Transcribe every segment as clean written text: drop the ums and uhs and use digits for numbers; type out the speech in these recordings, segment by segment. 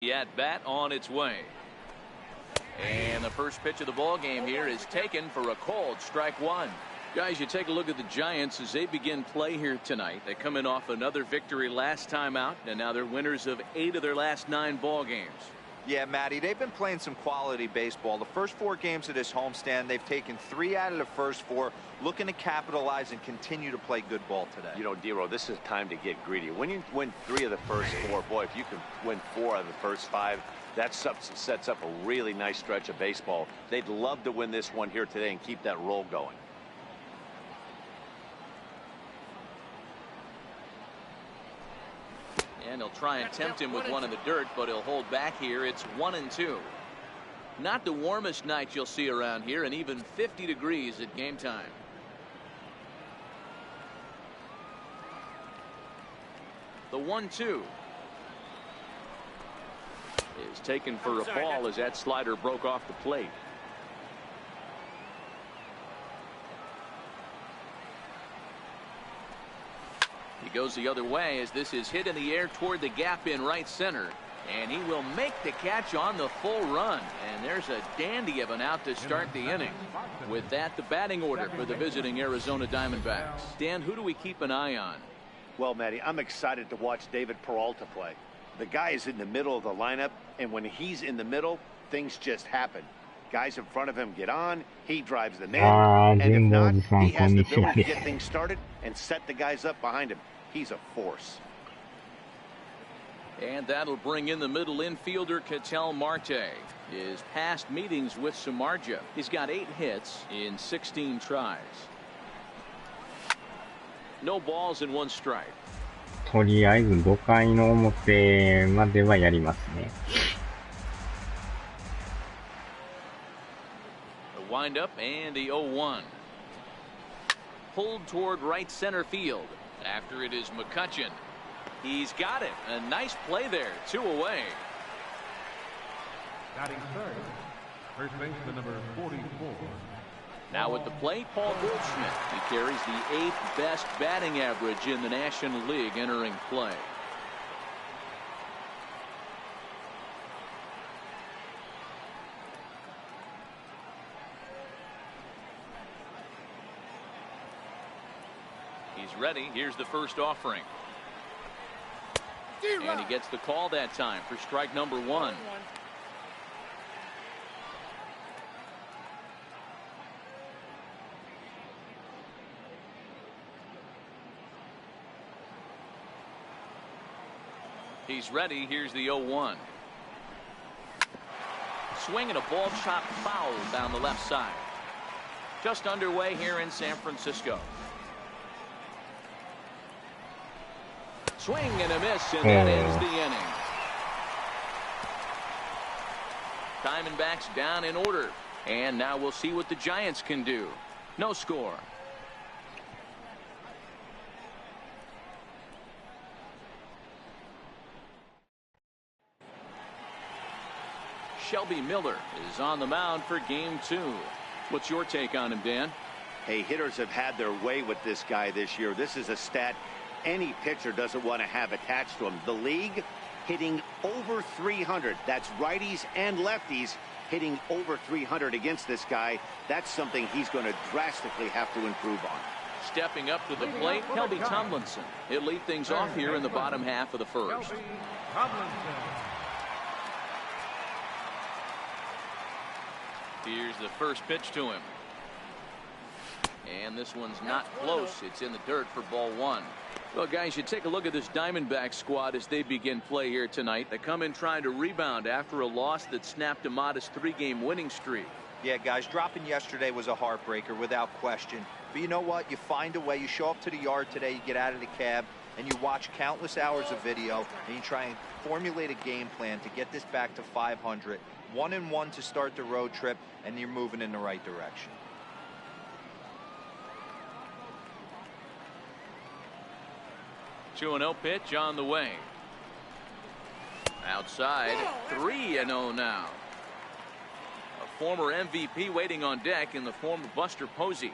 The at bat on its way. And the first pitch of the ball game here is taken for a called strike one. Guys, you take a look at the Giants as they begin play here tonight. They come in off another victory last time out, and now they're winners of 8 of their last 9 ball games. Yeah, Matty, they've been playing some quality baseball. The first 4 games of this homestand, they've taken 3 out of the first 4, looking to capitalize and continue to play good ball today. You know, Dero, this is time to get greedy. When you win 3 of the first 4, boy, if you can win 4 out of the first 5, that sets up a really nice stretch of baseball. They'd love to win this one here today and keep that roll going. And he'll try and tempt him with one in the dirt, but he'll hold back here. It's 1-2. Not the warmest night you'll see around here, and even 50 degrees at game time. The 1-2 is taken for a ball as that slider broke off the plate. He goes the other way as this is hit in the air toward the gap in right center, and he will make the catch on the full run, and there's a dandy of an out to start the inning. With that, the batting order for the visiting Arizona Diamondbacks. Dan, who do we keep an eye on? Well, Matty, I'm excited to watch David Peralta play. The guy is in the middle of the lineup, and when he's in the middle, things just happen. Guys in front of him get on, he drives them in, and if not, he has the ability to get things started and set the guys up behind him. He's a force. And that'll bring in the middle infielder Ketel Marte. His past meetings with Samardzija, he's got 8 hits in 16 tries. No balls and 1 strike. とりあえず5回の表まではやりますね。The windup and the 0-1. Pulled toward right center field. After it is McCutchen. He's got it. A nice play there. 2 away. Batting third, first baseman number 44. Now at the plate, Paul Goldschmidt. He carries the 8th best batting average in the National League entering play. He's ready. Here's the first offering. And he gets the call that time for strike number 1. He's ready. Here's the 0-1. Swing and a ball shot foul down the left side. Just underway here in San Francisco. Swing and a miss, and that ends the inning. Diamondbacks down in order. And now we'll see what the Giants can do. No score. Shelby Miller is on the mound for game 2. What's your take on him, Dan? Hey, hitters have had their way with this guy this year. This is a stat any pitcher doesn't want to have attached to him. The league hitting over 300. That's righties and lefties hitting over 300 against this guy. That's something he's going to drastically have to improve on. Stepping up to the plate, Kelby Tomlinson. He'll lead things off here in the bottom half of the first. Here's the first pitch to him. And this one's not close. It's in the dirt for ball 1. Well, guys, you take a look at this Diamondback squad as they begin play here tonight. They come in trying to rebound after a loss that snapped a modest 3-game winning streak. Yeah, guys, dropping yesterday was a heartbreaker without question. But you know what? You find a way. You show up to the yard today, you get out of the cab, and you watch countless hours of video, and you try and formulate a game plan to get this back to 500. 1-1 to start the road trip, and you're moving in the right direction. 2-0 pitch on the way. Outside, 3-0 now. A former MVP waiting on deck in the form of Buster Posey.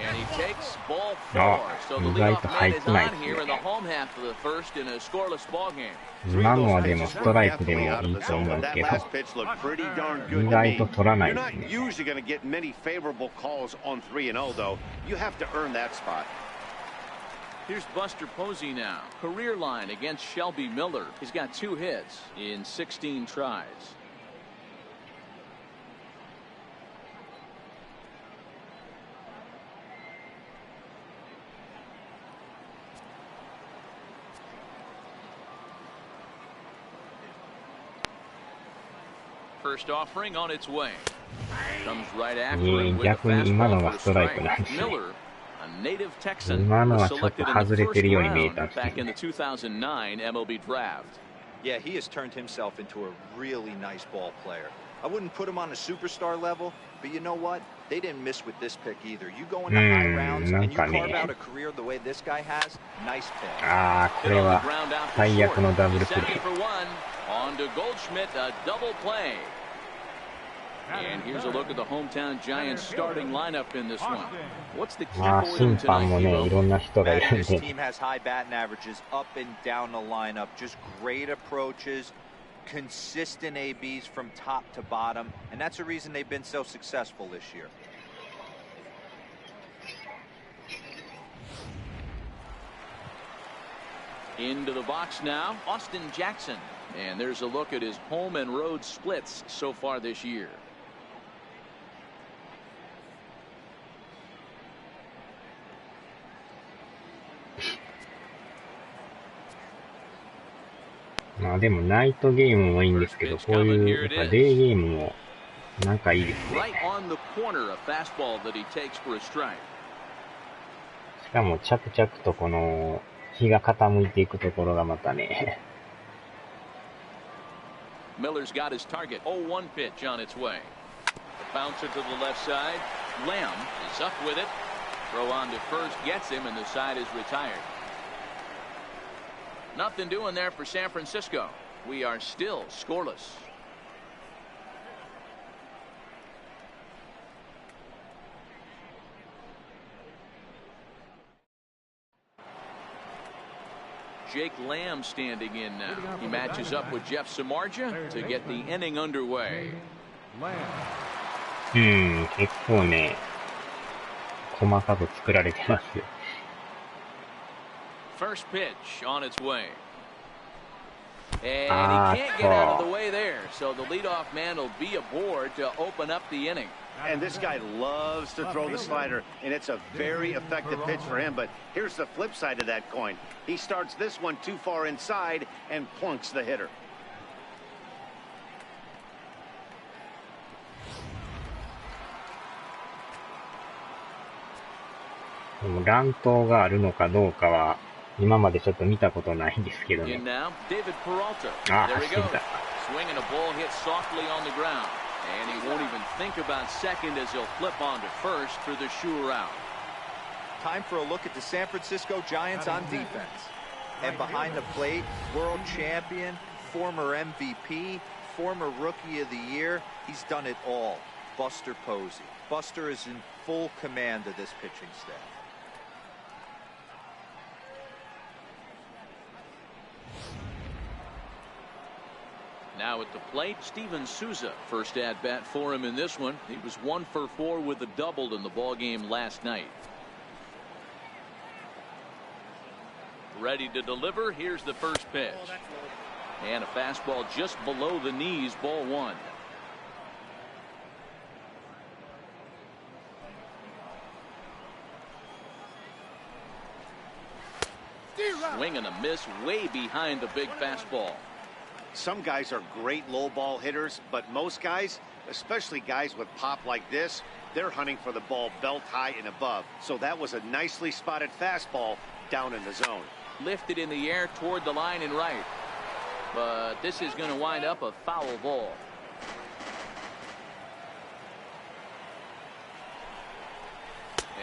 And he takes strikes. Ball 4. So the leadoff man is on here in the home half of the first in a scoreless ball game. 今のはでもストライクでもいいと思うけど、意外と取らないですね。Usually going to get many favorable calls on 3-0 though. You have to earn that spot. Here's Buster Posey now. Career line against Shelby Miller. He's got 2 hits in 16 tries. First offering on its way. Comes right after it with a fastball for a strike. Miller, a native Texan, was selected in the first round back in the 2009 MLB draft. Yeah, he has turned himself into a really nice ball player. I wouldn't put him on a superstar level, but you know what? They didn't miss with this pick either. You go into high rounds and you carve out a career the way this guy has. Nice pick. これは最悪のダブルプレー。 On to Goldschmidt, a double play. And here's a look at the hometown Giants starting lineup in this one. What's the key for them tonight? This team has high batting averages up and down the lineup. Just great approaches, consistent ABs from top to bottom, and that's the reason they've been so successful this year. Into the box now, Austin Jackson. And there's a look at his home and road splits so far this year.でもナイトゲームもいいんですけど、こういうデーゲームもなんかいいですね。しかも着々とこの日が傾いていくところがまたね。Miller's got his target. 0-1 pitch on its way. Bouncer to the left side. Lamb is up with it. Throw on to first gets him, and the side is retired. Nothing doing there for San Francisco. We are still scoreless. Jake Lamb standing in now. He matches up with Jeff Samardzija to get the inning underway. 結構ね、細かく作られてますよ。First pitch on its way. And he can't get out of the way there. So the leadoff man will be aboard to open up the inning. And this guy loves to throw the slider, and it's a very effective pitch for him. But here's the flip side of that coin. He starts this one too far inside and plunks the hitter. 乱闘があるのかどうかは今までちょっと見たことないんですけどね。走った。 Swinging a ball hit softly on the ground, and he won't even think about second as he'll flip on to first for the sure out. Time for a look at the San Francisco Giants on defense. And behind the plate, world champion, former MVP, former Rookie of the Year, he's done it all. Buster Posey. Buster is in full command of this pitching staff. Now at the plate, Steven Souza. First at bat for him in this one. He was 1 for 4 with a double in the ball game last night. Ready to deliver. Here's the first pitch. And a fastball just below the knees, ball 1. Swing and a miss way behind the big fastball. Some guys are great low ball hitters, but most guys, especially guys with pop like this, they're hunting for the ball belt high and above. So that was a nicely spotted fastball down in the zone. Lifted in the air toward the line and right. But this is going to wind up a foul ball.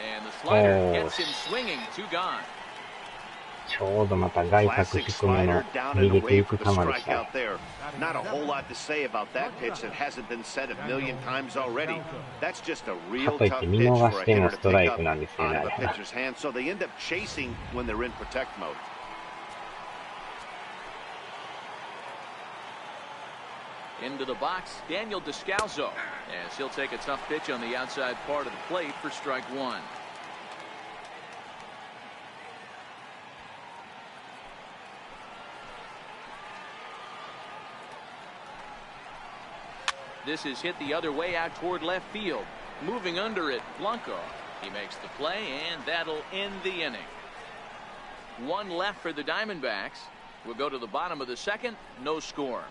And the slider gets him swinging. 2 gone. ちょうどまた外角低めの逃げていく球でしたね。Not a whole lot to say about that pitch that hasn't been said a million times already. That's just a real tough pitch for a hitter to pick up out of a pitcher's hand, so they end up chasing when they're in protect mode. Into the box, Daniel Descalso, as he'll take a tough pitch on the outside part of the plate for strike one. This is hit the other way out toward left field. Moving under it, Blanco. He makes the play, and that'll end the inning. One left for the Diamondbacks. We'll go to the bottom of the second. No score.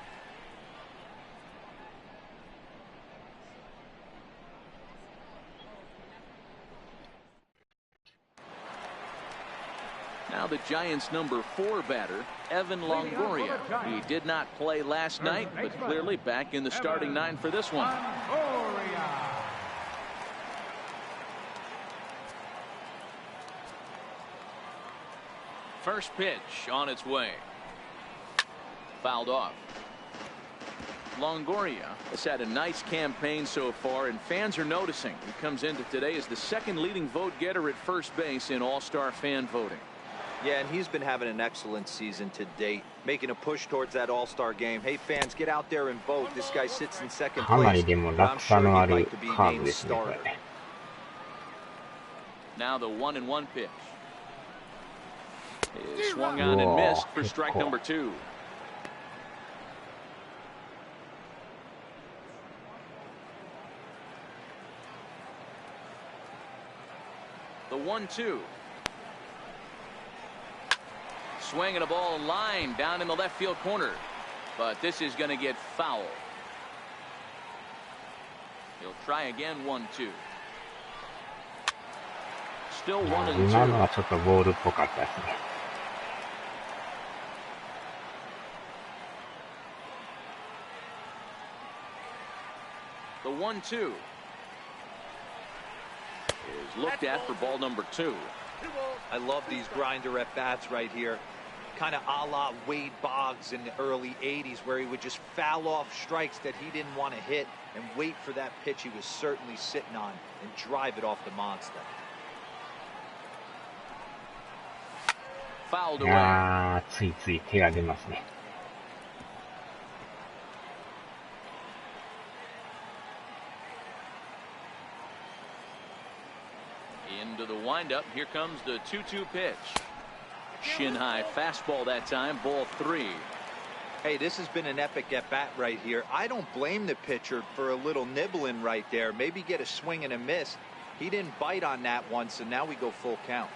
Now the Giants' number 4 batter, Evan Longoria. He did not play last night, but clearly back in the starting 9 for this one. First pitch on its way. Fouled off. Longoria has had a nice campaign so far, and fans are noticing. He comes into today as the second leading vote getter at first base in All-Star fan voting. Yeah, and he's been having an excellent season to date, making a push towards that All-Star game. Hey, fans, get out there and vote. This guy sits in second place. I'm sure he'd like to be named starter. Now the 1-1 pitch is swung on and missed for strike number 2. The 1-2. Swinging a ball line down in the left field corner, but this is going to get foul. He'll try again. 1-2. Still 1-2. 今のはちょっとボールっぽかったですね。The 1-2 is looked at for ball number 2. I love these grinder at bats right here. Kind of a la Wade Boggs in the early 80s, where he would just foul off strikes that he didn't want to hit and wait for that pitch he was certainly sitting on and drive it off the monster. Fouled い away. やー、ついつい手が出ますね。Into the windup. Here comes the 2-2 pitch. Shin high fastball that time. Ball 3. Hey, this has been an epic at bat right here. I don't blame the pitcher for a little nibbling right there. Maybe get a swing and a miss. He didn't bite on that one, so now we go full count.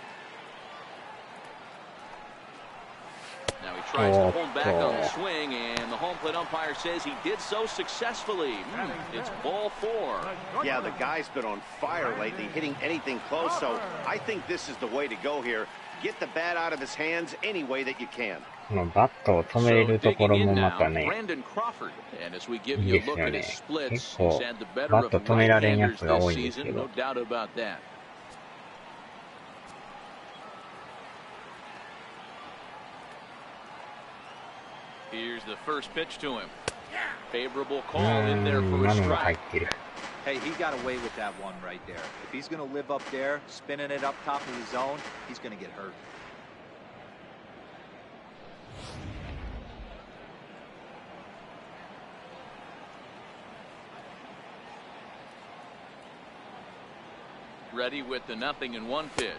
Now he tries to hold back on the swing, and the home plate umpire says he did so successfully. It's ball 4. Yeah, the guy's been on fire lately, hitting anything close, so I think this is the way to go here. Get the bat out of his hands any way that you can. このバットを止めれるところもまたね、いいですよね。結構バット止められんやつが多いんですけど。Here's the first pitch to him. Favorable call in there for a strike. Hey, he got away with that one right there. If he's going to live up there, spinning it up top of the zone, he's going to get hurt. Ready with the 0-1 pitch.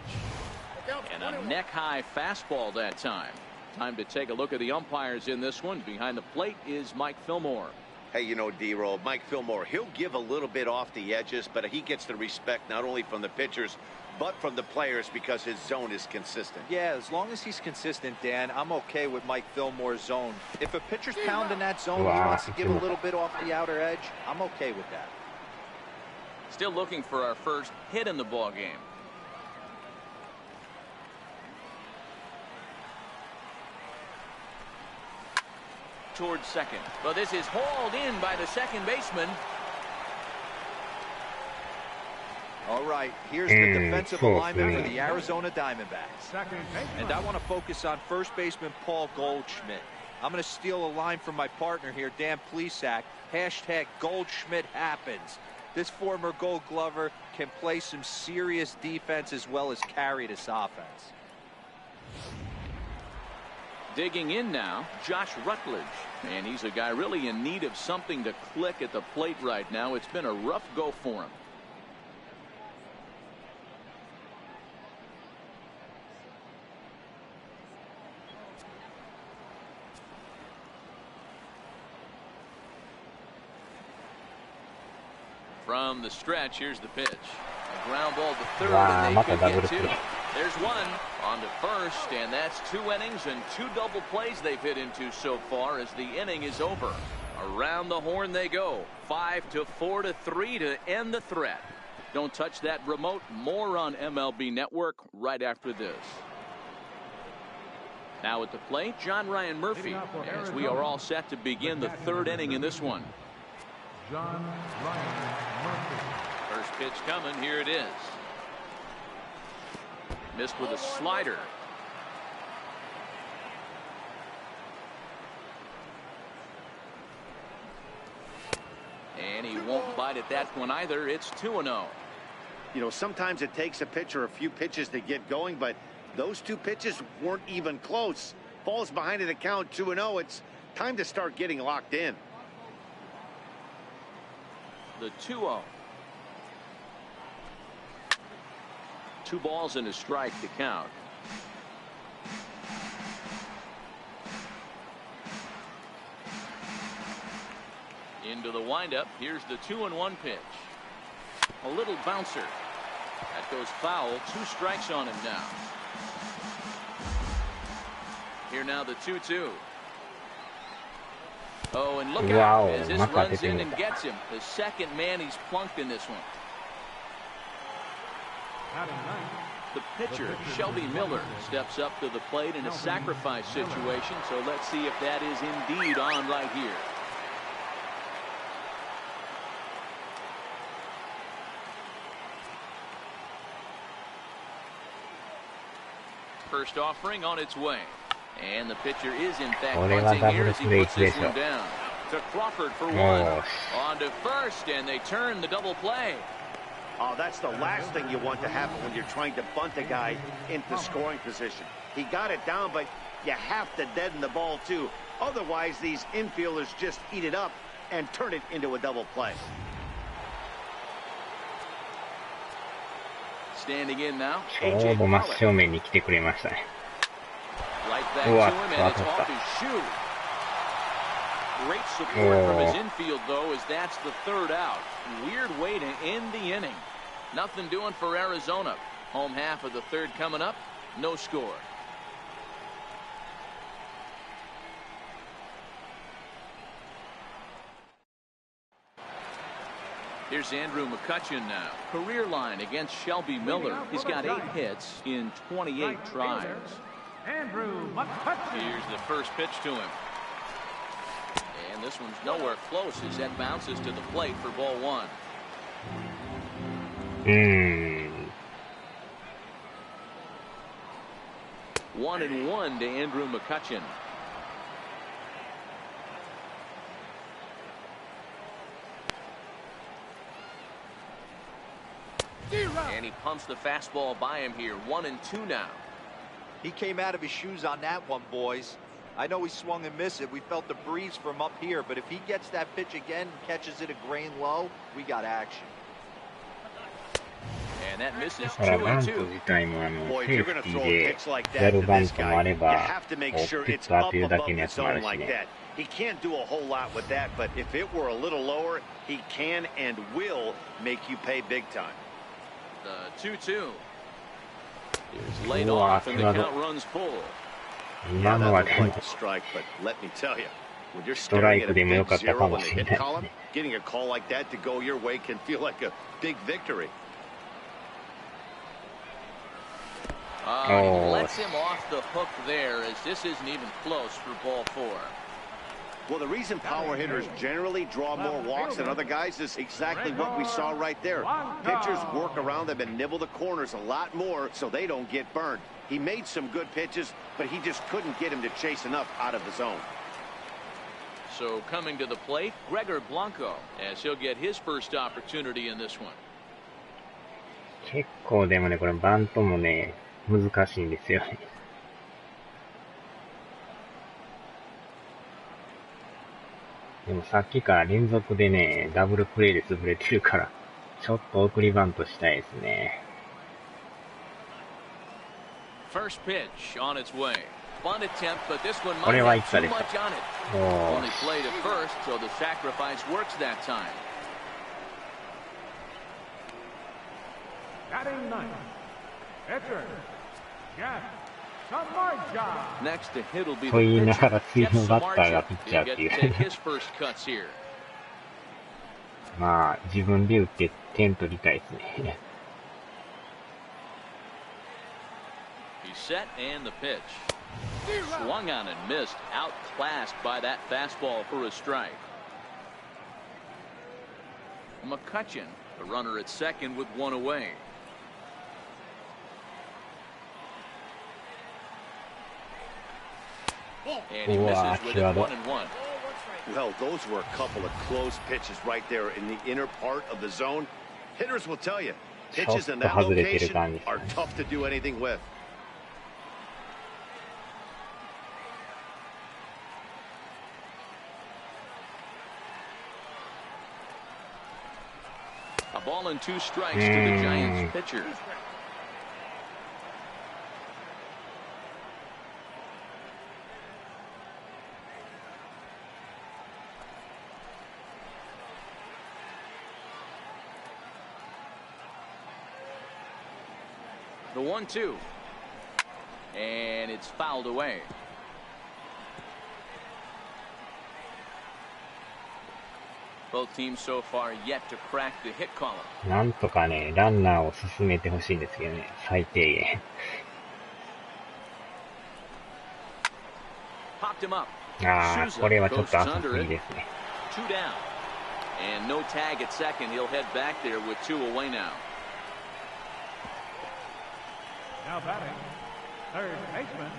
And a neck-high fastball that time. Time to take a look at the umpires in this one. Behind the plate is Mike Fillmore. Hey, you know, D-Roll, Mike Fillmore, he'll give a little bit off the edges, but he gets the respect not only from the pitchers, but from the players because his zone is consistent. Yeah, as long as he's consistent, Dan, I'm okay with Mike Fillmore's zone. If a pitcher's pounding that zone, he wants to give a little bit off the outer edge, I'm okay with that. Still looking for our first hit in the ball game. Towards second. Well, this is hauled in by the second baseman. All right, here's the defensive alignment for the Arizona Diamondbacks. And I want to focus on first baseman Paul Goldschmidt. I'm going to steal a line from my partner here, Dan Plesac. Hashtag Goldschmidt happens. This former Gold Glover can play some serious defense as well as carry this offense. Digging in now, Josh Rutledge. And he's a guy really in need of something to click at the plate right now. It's been a rough go for him. From the stretch, here's the pitch. A ground ball to third, and they could get two. There's one on to first, and that's 2 innings and 2 double plays they've hit into so far as the inning is over. Around the horn they go. 5-4-3 to end the threat. Don't touch that remote. More on MLB Network right after this. Now at the plate, John Ryan Murphy, as we are all set to begin the 3rd inning in this one. John Ryan Murphy. First pitch coming. Here it is. Missed with a slider. And he won't bite at that one either. It's 2-0. You know, sometimes it takes a pitcher a few pitches to get going, but those 2 pitches weren't even close. Falls behind at the count 2-0. It's time to start getting locked in. The 2-0. 2 balls and a strike to count. Into the windup. Here's the 2-1 pitch. A little bouncer. That goes foul. 2 strikes on him now. Here now the 2-2. Oh, and look out as this runs in and gets him. The second man he's plunked in this one. The pitcher, Shelby Miller, steps up to the plate in a sacrifice situation, so let's see if that is indeed on right here. First offering on its way. And the pitcher is in fact bunting here as he puts this one down. To Crawford for 1. On to first, and they turn the double play. Oh, that's the last thing you want to happen when you're trying to bunt a guy into scoring position. He got it down, but you have to deaden the ball too. Otherwise, these infielders just eat it up and turn it into a double play. Standing in now, ちょうど真正面に来てくれましたね。Right back to him, and it's off his shoe. Great support from his infield, though, as that's the 3rd out. Weird way to end the inning. Nothing doing for Arizona. Home half of the 3rd coming up. No score. Here's Andrew McCutchen now. Career line against Shelby Miller. He's got 8 hits in 28 tries. Andrew McCutchen. Here's the first pitch to him. And this one's nowhere close as that bounces to the plate for ball 1. 1-1 to Andrew McCutchen. And he pumps the fastball by him here. 1-2 now. He came out of his shoes on that one, boys. I know he swung and missed it. We felt the breeze from up here, but if he gets that pitch again and catches it a grain low, we got action. And that misses バント 2-2. 自体もセ Boy, if ー you're フ going テ to ィ throw ー a で pitch like や that る to バン this トもあ guy, れ you ば、 have to make ピ sure ッ it's チャー up というだけ above のや the つもあ zone るし like ね。 that. He can't do a whole lot with that, but if it were a little lower, he can and will make you pay big time. The 2-2. Here's laid off, and the count runs full. 今のはでも Strike, but let me tell you, when you're staring at a big zero in the hit column, getting a call like that to go your way can feel like a big victory. He lets him off the hook there, as this isn't even close for ball 4. Well, the reason power hitters generally draw more walks than other guys is exactly what we saw right there. Pitchers work around them and nibble the corners a lot more so they don't get burned. He made some good pitches, but he just couldn't get him to chase enough out of the zone. So coming to the plate, Gregor Blanco, as he'll get his first opportunity in this one. 結構でもね、これバントもね、難しいんですよね。でもさっきから連続でね、ダブルプレイで潰れてるから、ちょっと送りバントしたいですね。First pitch on its way. Bunt attempt, but this one こ might れはいっ have た too でし much ょ。 on it. お Only played at first, so the sacrifice works that time. Batting ninth, pitcher, Jeff Samardzija. Next to hit will be と言い the なが pitcher, ら次 Jeff のバッターが Samardzija. ピッチャー He'll って get い to take う。his first cuts here. まあ、自分で打って点取りたいですね。He's set and the pitch. Swung on and missed. Outclassed by that fastball for a strike. McCutcheon, the runner at second with one away. And he misses with it 1-1. Well, those were a couple of close pitches right there in the inner part of the zone. Hitters will tell you, pitches in that location are tough to do anything with. A ball and 2 strikes to the Giants pitcher. The 1-2. And it's fouled away. Both teams so far yet to crack the hit column. なんとかね、ランナーを進めてほしいんですけどね、最低限。Popped him up. ああ、これはちょっと浅すぎですね。2 down. And no tag at second. He'll head back there with 2 away now. Now batting, third baseman,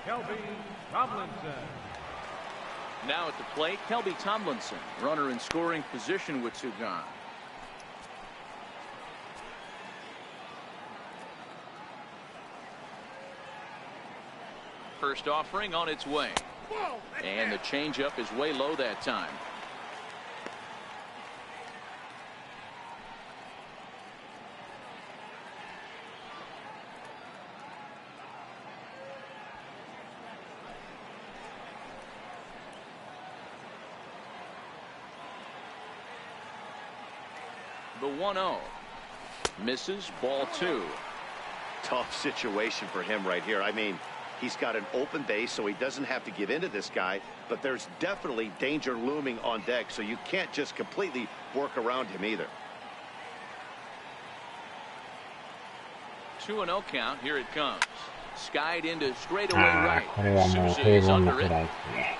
Kelby Tomlinson. Now at the plate, Kelby Tomlinson, runner in scoring position with 2 gone. First offering on its way. And the changeup is way low that time. The 1-0 misses, ball 2. Tough situation for him right here. I mean, he's got an open base, so he doesn't have to give in to this guy, but there's definitely danger looming on deck, so you can't just completely work around him either. 2-0 count. Here it comes. Skied into straightaway right. これはもう Souza 平 is 凡な under フ it. ライですね。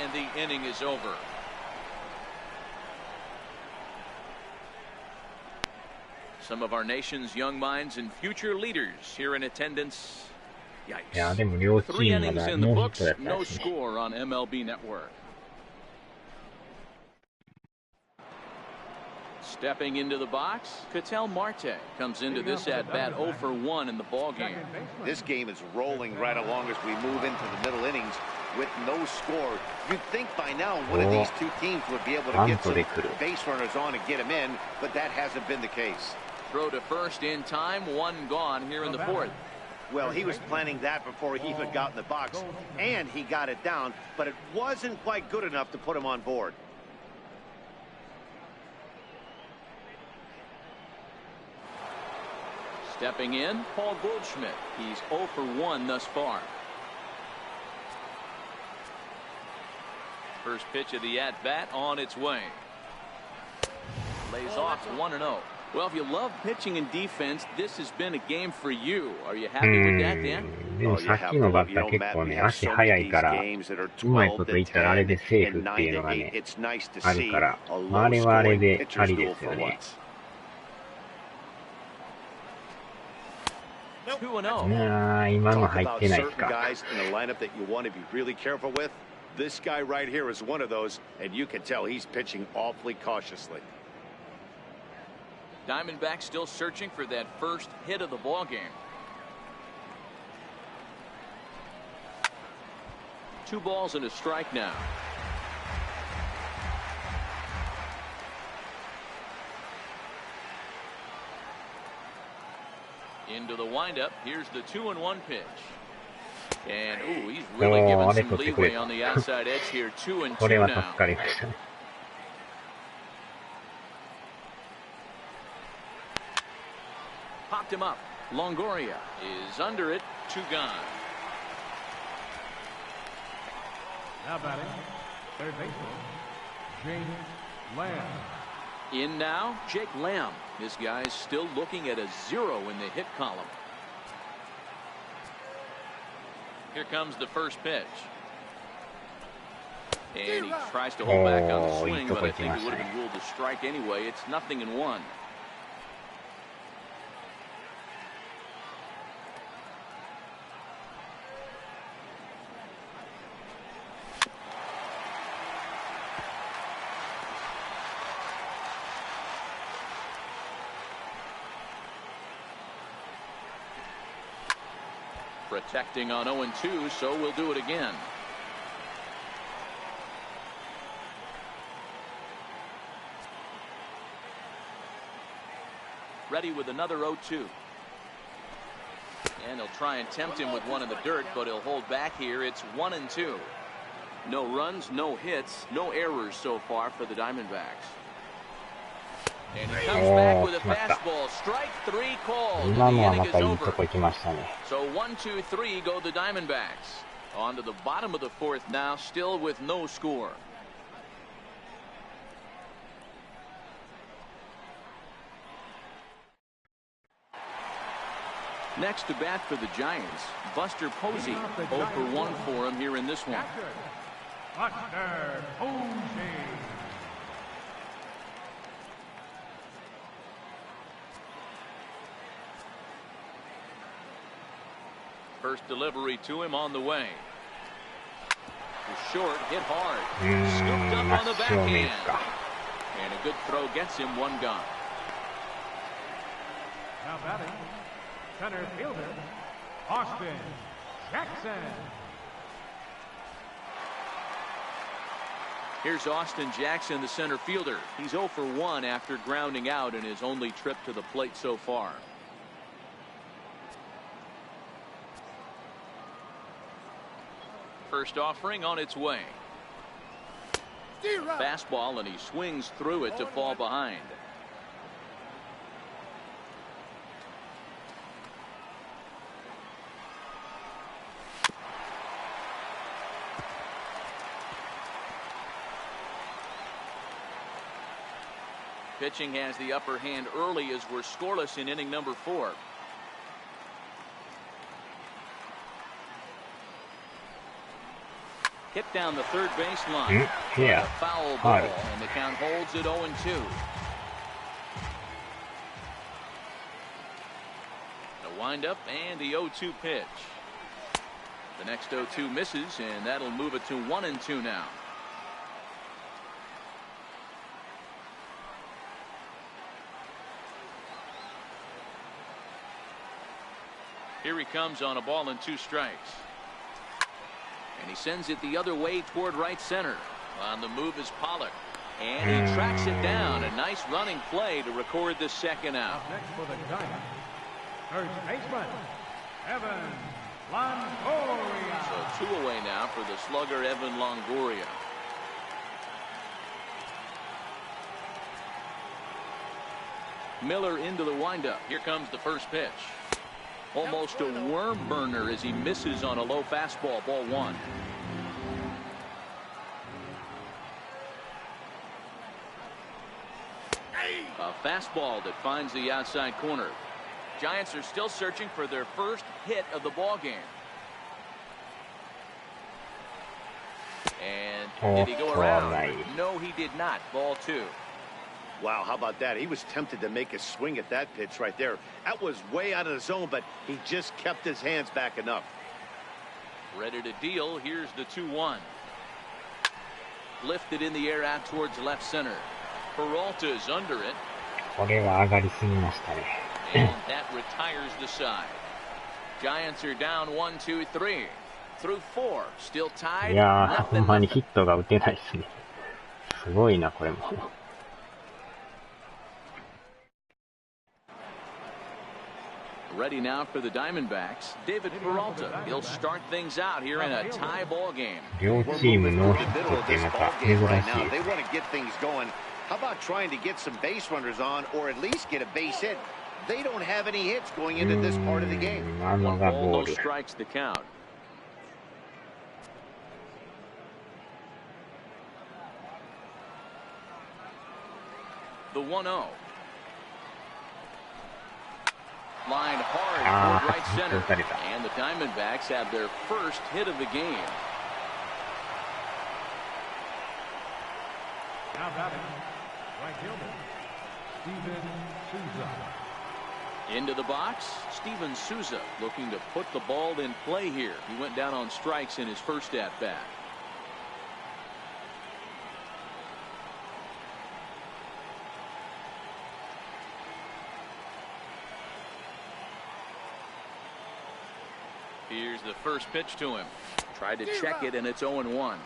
And the inning is over. Some of our nation's young minds and future leaders here in attendance. いや、で Yikes. も両チ 3 ーム innings が in the ノーヒッ books, トだった no ですね。 score on MLB Network. Stepping into the box, Ketel Marte comes into this at-bat 0 for 1 in the ballgame. This game is rolling right along as we move into the middle innings with no score. You'd think by now one of these two teams would be able to get some base runners on and get them in, but that hasn't been the case. Throw to first in time, 1 gone here in the 4th. Well, he was planning that before he even got in the box, and he got it down, but it wasn't quite good enough to put him on board. Stepping in, Paul Goldschmidt. He's 0 for 1 thus far. First pitch of the at-bat on its way. Lays off 1-0. Well, if you love pitching and defense, this has been a game for you. Are you happy with that, Dan? でもさっきのバッター結構ね、足速いから、うまいこといったらあれでセーフっていうのがね、あるから、あれはあれでありですよね。今の入ってないですか。This guy right here is one of those, and you can tell he's pitching awfully cautiously. Diamondbacks still searching for that first hit of the ball game. 2 balls and a strike now. Into the windup. Here's the 2-1 pitch. And ooh, he's really given some leeway on the outside edge here. 2-2 now. Popped him up. Longoria is under it. 2 gone. Now batting, third baseman, Jake Lamb. In now, Jake Lamb. This guy's still looking at a 0 in the hit column. Here comes the first pitch. And he tries to hold back on the swing, but I think it would have been ruled a strike anyway. It's 0-1. Protecting on 0-2, so we'll do it again. Ready with another 0-2. And he'll try and tempt him with one in the dirt, but he'll hold back here. It's 1-2. No runs, no hits, no errors so far for the Diamondbacks. And he comes back with a fastball. Strike 3 called. The inning is over. So 1-2-3 go the Diamondbacks. On to the bottom of the 4th now, still with no score. Next to bat for the Giants, Buster Posey. 0 for 1 for him here in this one. Buster Posey. First delivery to him on the way. Short, hit hard. Scooped up on the backhand. And a good throw gets him 1 gone. Now batting, center fielder, Austin Jackson. Here's Austin Jackson, the center fielder. He's 0 for 1 after grounding out in his only trip to the plate so far. First offering on its way. Fastball, and he swings through it to fall behind. Pitching has the upper hand early as we're scoreless in inning number 4. Hit down the third baseline. Yeah. Foul ball, and the count holds at 0-2. The windup and the 0-2 pitch. The next 0-2 misses, and that'll move it to 1-2 now. Here he comes on a ball and 2 strikes. And he sends it the other way toward right center. On the move is Pollock. And he tracks it down. A nice running play to record the 2nd out. Up next for the Giants, first baseman, Evan Longoria. So 2 away now for the slugger Evan Longoria. Miller into the windup. Here comes the first pitch. Almost a worm burner as he misses on a low fastball. Ball 1. A fastball that finds the outside corner. Giants are still searching for their first hit of the ball game. And did he go around? No, he did not. Ball 2. Wow, how about that? He was tempted to make a swing at that pitch right there. That was way out of the zone, but he just kept his hands back enough. Ready to deal. Here's the 2-1. Lifted in the air out towards left center. Peralta's under it. これは上がりすぎましたね。And that retires the side. Giants are down 1, 2, 3 through 4. Still tied. いやー、ほんまにヒットが打てないですね。すごいな、これも。Ready now for the Diamondbacks, David Peralta. He'll start things out here in a tie ball game. 両チームノーヒットってまた珍しい。They want to get things going. How about trying to get some base runners on, or at least get a base hit? They don't have any hits going into this part of the game. 今のがボール。 Strikes the count. The 1-0. Line hard toward right center. And the Diamondbacks have their first hit of the game. Now batting, right fielder, Steven Souza. Into the box, Steven Souza looking to put the ball in play here. He went down on strikes in his first at-bat. Here's the first pitch to him. Tried to check it, and it's 0-1.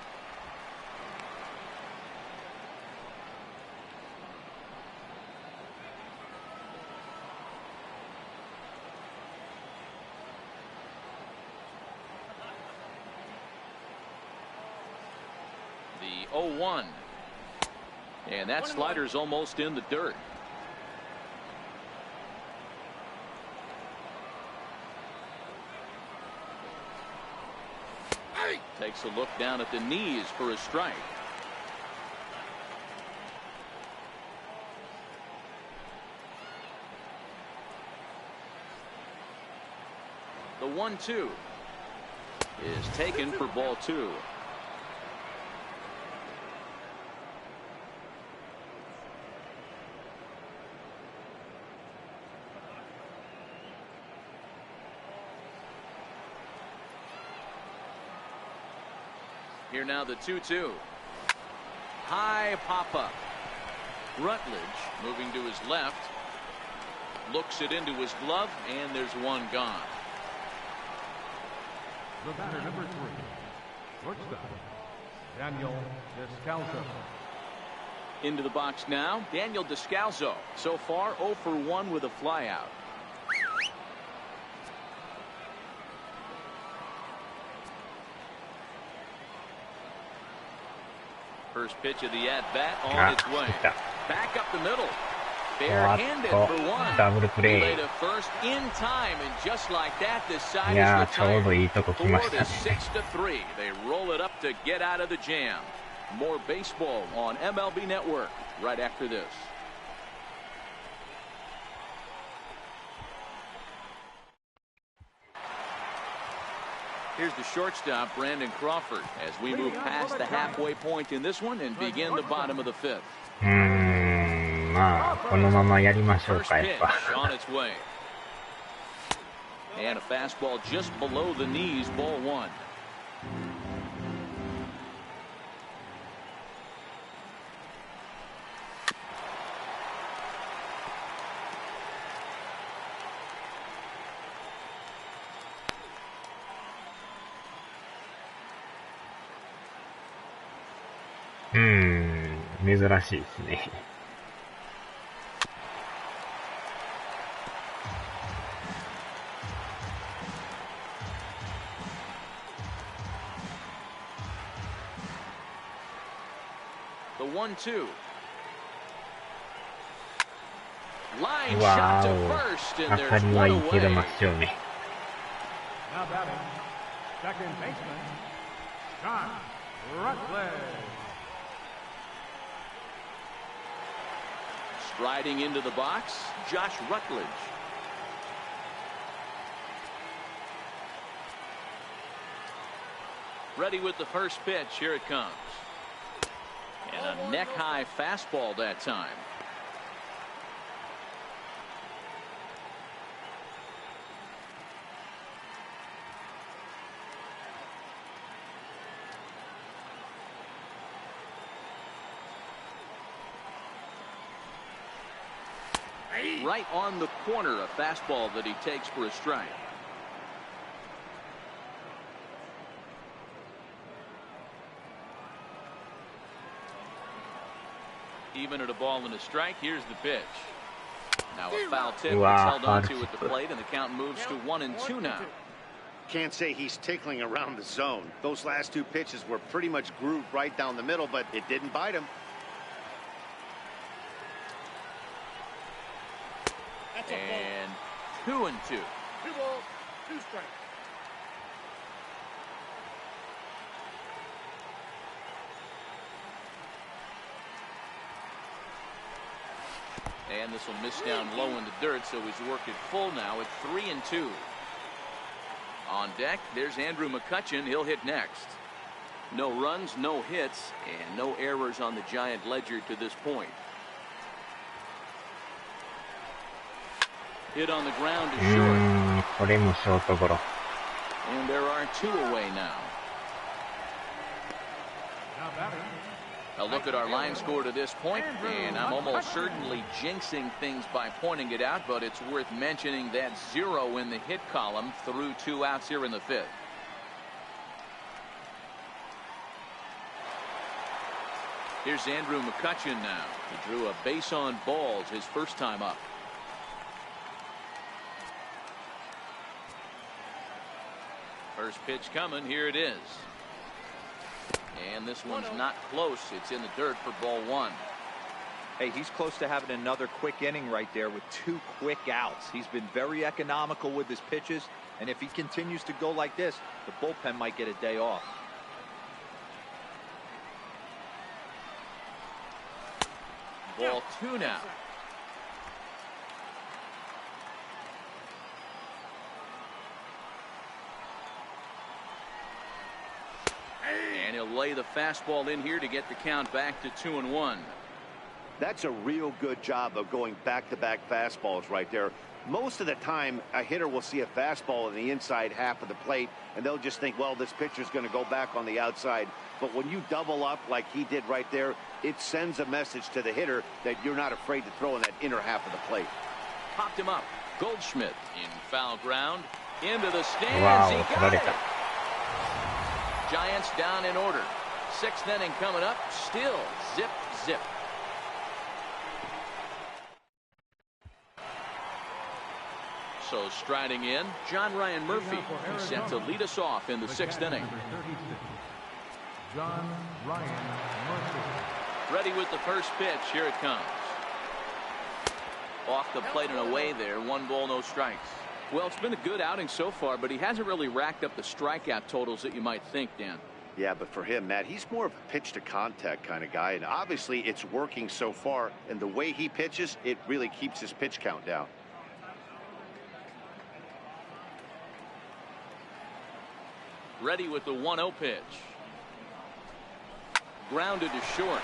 The 0-1. And that slider's almost in the dirt. Takes a look down at the knees for a strike. The 1-2 is taken for ball 2. Here now the 2-2. High pop-up. Rutledge moving to his left. Looks it into his glove, and there's one gone. The batter, number 3, shortstop, Daniel Descalso. Into the box now, Daniel Descalso. So far, 0 for 1 with a flyout. First pitch of the at-bat on its way. Back up the middle. Barehanded for one. Double play. Played a first in time, and just like that, this side is retired. 4-6-3. They roll it up to get out of the jam. More baseball on MLB Network right after this. Here's the shortstop, Brandon Crawford, as we move past the halfway point in this one and begin the bottom of the 5th. まあこのままやりましょうか、やっぱ。On its way. And a fastball just below the knees, ball 1.珍しいですね。The 1-2. Line shot to first, and there's one away. Now batting, second baseman, John Rutledge. Riding into the box, Josh Rutledge. Ready with the first pitch. Here it comes. And a neck-high fastball that time. Right on the corner, a fastball that he takes for a strike. Even at a ball and a strike, here's the pitch. Now a foul tip that's held onto at the plate, and the count moves to 1-2 now. Can't say he's tickling around the zone. Those last two pitches were pretty much grooved right down the middle, but it didn't bite him. And 2-2. 2 balls, 2 strikes. And this will miss down low in the dirt, so he's worked it full now at 3-2. On deck, there's Andrew McCutchen. He'll hit next. No runs, no hits, and no errors on the Giant ledger to this point. Hit on the ground to short. これもショートゴロ。 And there are 2 away now. Now batting. A look at our line score to this point, and I'm almost certainly jinxing things by pointing it out, but it's worth mentioning that 0 in the hit column through 2 outs here in the 5th. Here's Andrew McCutchen now. He drew a base on balls his first time up. First pitch coming. Here it is. And this one's not close. It's in the dirt for ball 1. Hey, he's close to having another quick inning right there with 2 quick outs. He's been very economical with his pitches, and if he continues to go like this, the bullpen might get a day off. Ball 2 now. And he'll lay the fastball in here to get the count back to 2-1. That's a real good job of going back-to-back fastballs right there. Most of the time, a hitter will see a fastball in the inside half of the plate, and they'll just think, well, this pitcher's going to go back on the outside. But when you double up like he did right there, it sends a message to the hitter that you're not afraid to throw in that inner half of the plate. Popped him up. Goldschmidt in foul ground. Into the stands. Wow, He got it. Giants down in order. 6th inning coming up. Still zip, zip. So striding in, John Ryan Murphy, who's set to lead us off in the 6th inning. John Ryan Murphy. Ready with the first pitch. Here it comes. Off the plate and away there. 1 ball, no strikes. Well, it's been a good outing so far, but he hasn't really racked up the strikeout totals that you might think, Dan. Yeah, but for him, Matt, he's more of a pitch to contact kind of guy, and obviously it's working so far, and the way he pitches, it really keeps his pitch count down. Ready with the 1-0 pitch. Grounded to short.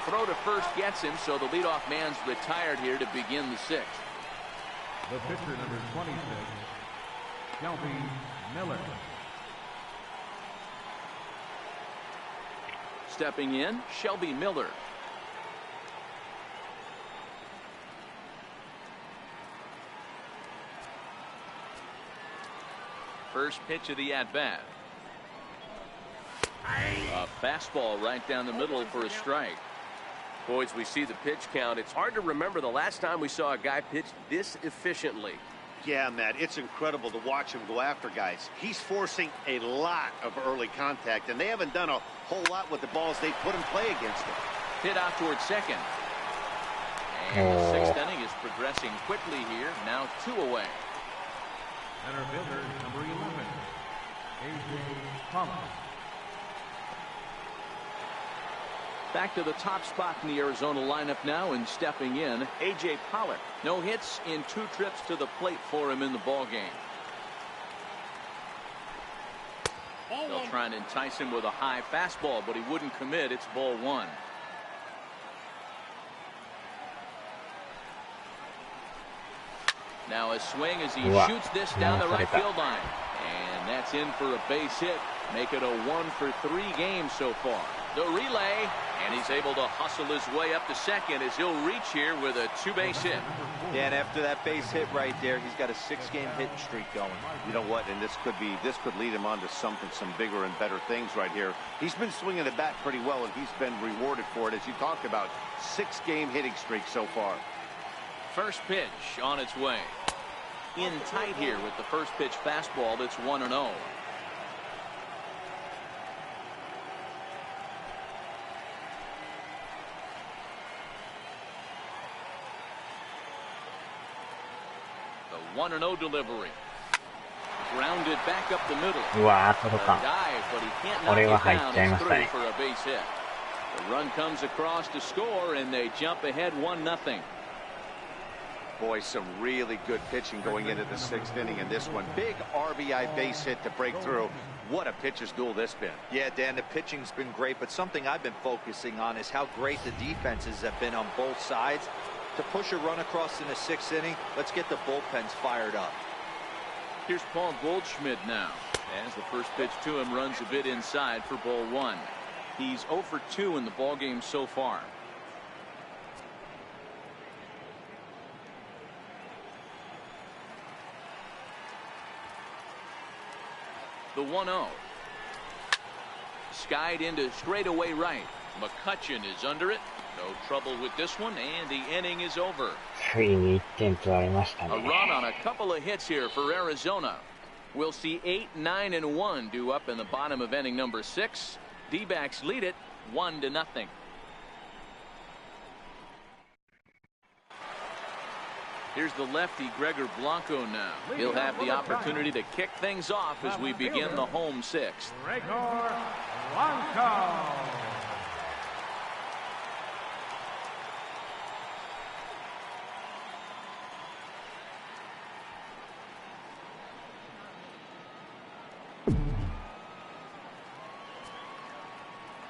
Throw to first gets him, so the leadoff man's retired here to begin the 6th. The pitcher, number 26, Shelby Miller. Stepping in, Shelby Miller. First pitch of the at-bat. A fastball right down the middle for a strike. Boys, we see the pitch count. It's hard to remember the last time we saw a guy pitch this efficiently. Yeah, Matt, it's incredible to watch him go after guys. He's forcing a lot of early contact, and they haven't done a whole lot with the balls they put in play against him. Hit out towards second. And the 6th inning is progressing quickly here. Now 2 away. Center fielder, number 11, A.J. Thomas. Back to the top spot in the Arizona lineup now, and stepping in, A.J. Pollock. No hits in 2 trips to the plate for him in the ballgame. They'll try and entice him with a high fastball, but he wouldn't commit. It's ball 1. Now a swing as he shoots this down the right field line. And that's in for a base hit. Make it a 1-for-3 game so far. The relay, and he's able to hustle his way up to second as he'll reach here with a 2-base hit. Yeah, and after that base hit right there, he's got a 6-game hitting streak going. You know what? And this could lead him on to some bigger and better things right here. He's been swinging the bat pretty well, and he's been rewarded for it, as you talked about. 6-game hitting streak so far. First pitch on its way. In tight here with the first pitch fastball. That's 1-0. The 1-0 delivery. Grounded back up the middle. うわー、届かん。 Dive, but he can't knock これは it 入っ down. ちゃいま It's した through ね。 for a base hit. The run comes across to score, and they jump ahead 1-0. Boy, some really good pitching going into the 6th inning in this one. Big RBI base hit to break through. What a pitcher's duel this been. Yeah, Dan, the pitching's been great, but something I've been focusing on is how great the defenses have been on both sides. To push a run across in the 6th inning, let's get the bullpens fired up. Here's Paul Goldschmidt now, as the first pitch to him runs a bit inside for ball 1. He's 0 for 2 in the ballgame so far. The 1-0. Skied into straightaway right. McCutchen is under it. No trouble with this one, and the inning is over. ついに1点取られましたね。 A run on a couple of hits here for Arizona. We'll see 8, 9, and 1 due up in the bottom of inning number 6. D-backs lead it 1-0. Here's the lefty Gregor Blanco now. He'll have the opportunity to kick things off as we begin the home 6th. Gregor Blanco.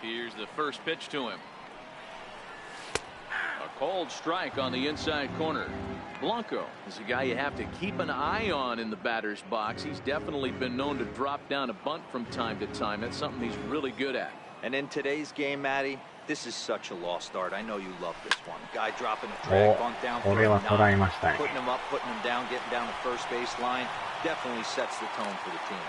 Here's the first pitch to him. A cold strike on the inside corner. Blanco is a guy you have to keep an eye on in the batter's box. He's definitely been known to drop down a bunt from time to time. That's something he's really good at. And in today's game, Matty, this is such a lost art. I know you love this one. Guy dropping a drag bunt down for a knock, putting him up, putting him down, getting down the first base line. Definitely sets the tone for the team.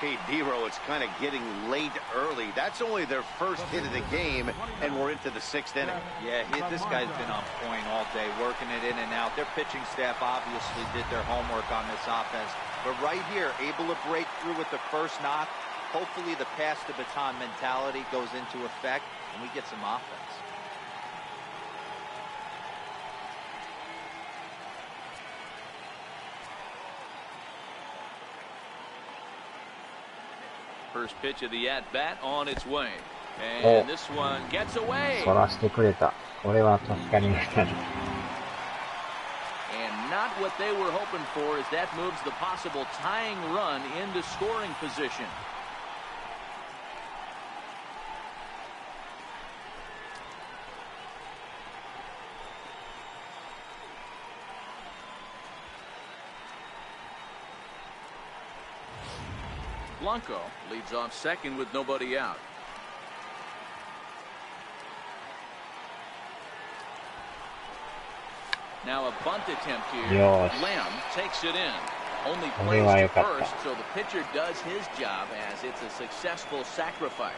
Hey, Dero, it's kind of getting late early. That's only their first hit of the game, and we're into the 6th inning. Yeah, this guy's been on point all day, working it in and out. Their pitching staff obviously did their homework on this offense. But right here, able to break through with the first knock. Hopefully the pass the baton mentality goes into effect, and we get some offense. First pitch of the at-bat on its way. And this one gets away. そらしてくれた。これは助かりましたね。 And not what they were hoping for as that moves the possible tying run into scoring position. Blanco leads off second with nobody out. Now a bunt attempt here. Lamb takes it in. Only plays to first, so the pitcher does his job as it's a successful sacrifice.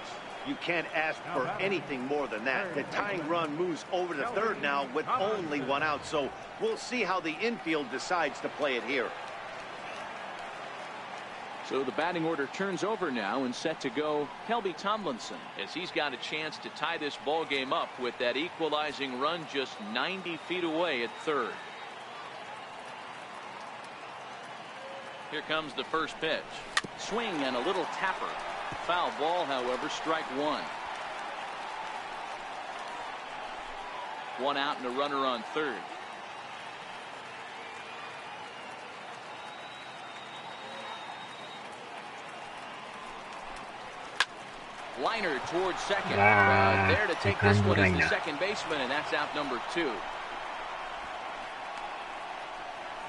You can't ask for anything more than that. The tying run moves over to third now with only 1 out, so we'll see how the infield decides to play it here. So the batting order turns over now and set to go Kelby Tomlinson as he's got a chance to tie this ball game up with that equalizing run just 90 feet away at third. Here comes the first pitch. Swing and a little tapper. Foul ball, however, strike 1. One out and a runner on third. Liner towards second. There to take this one is the second baseman, and that's out number 2.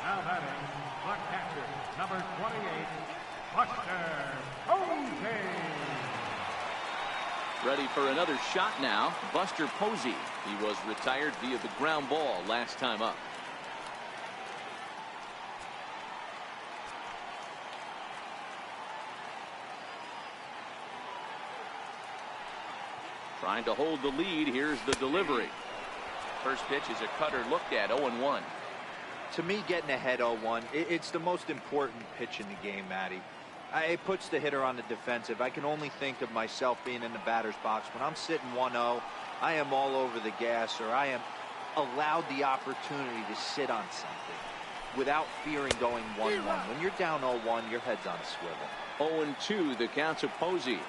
Now batting, the catcher, number 28, Buster Posey. Ready for another shot now, Buster Posey. He was retired via the ground ball last time up. Trying to hold the lead. Here's the delivery. First pitch is a cutter looked at. 0-1. To me, getting ahead 0-1, it's the most important pitch in the game, Matty. It puts the hitter on the defensive. I can only think of myself being in the batter's box. When I'm sitting 1-0, I am all over the gas, or I am allowed the opportunity to sit on something without fearing going 1-1. When you're down 0-1, your head's on a swivel. 0-2, the count to Posey.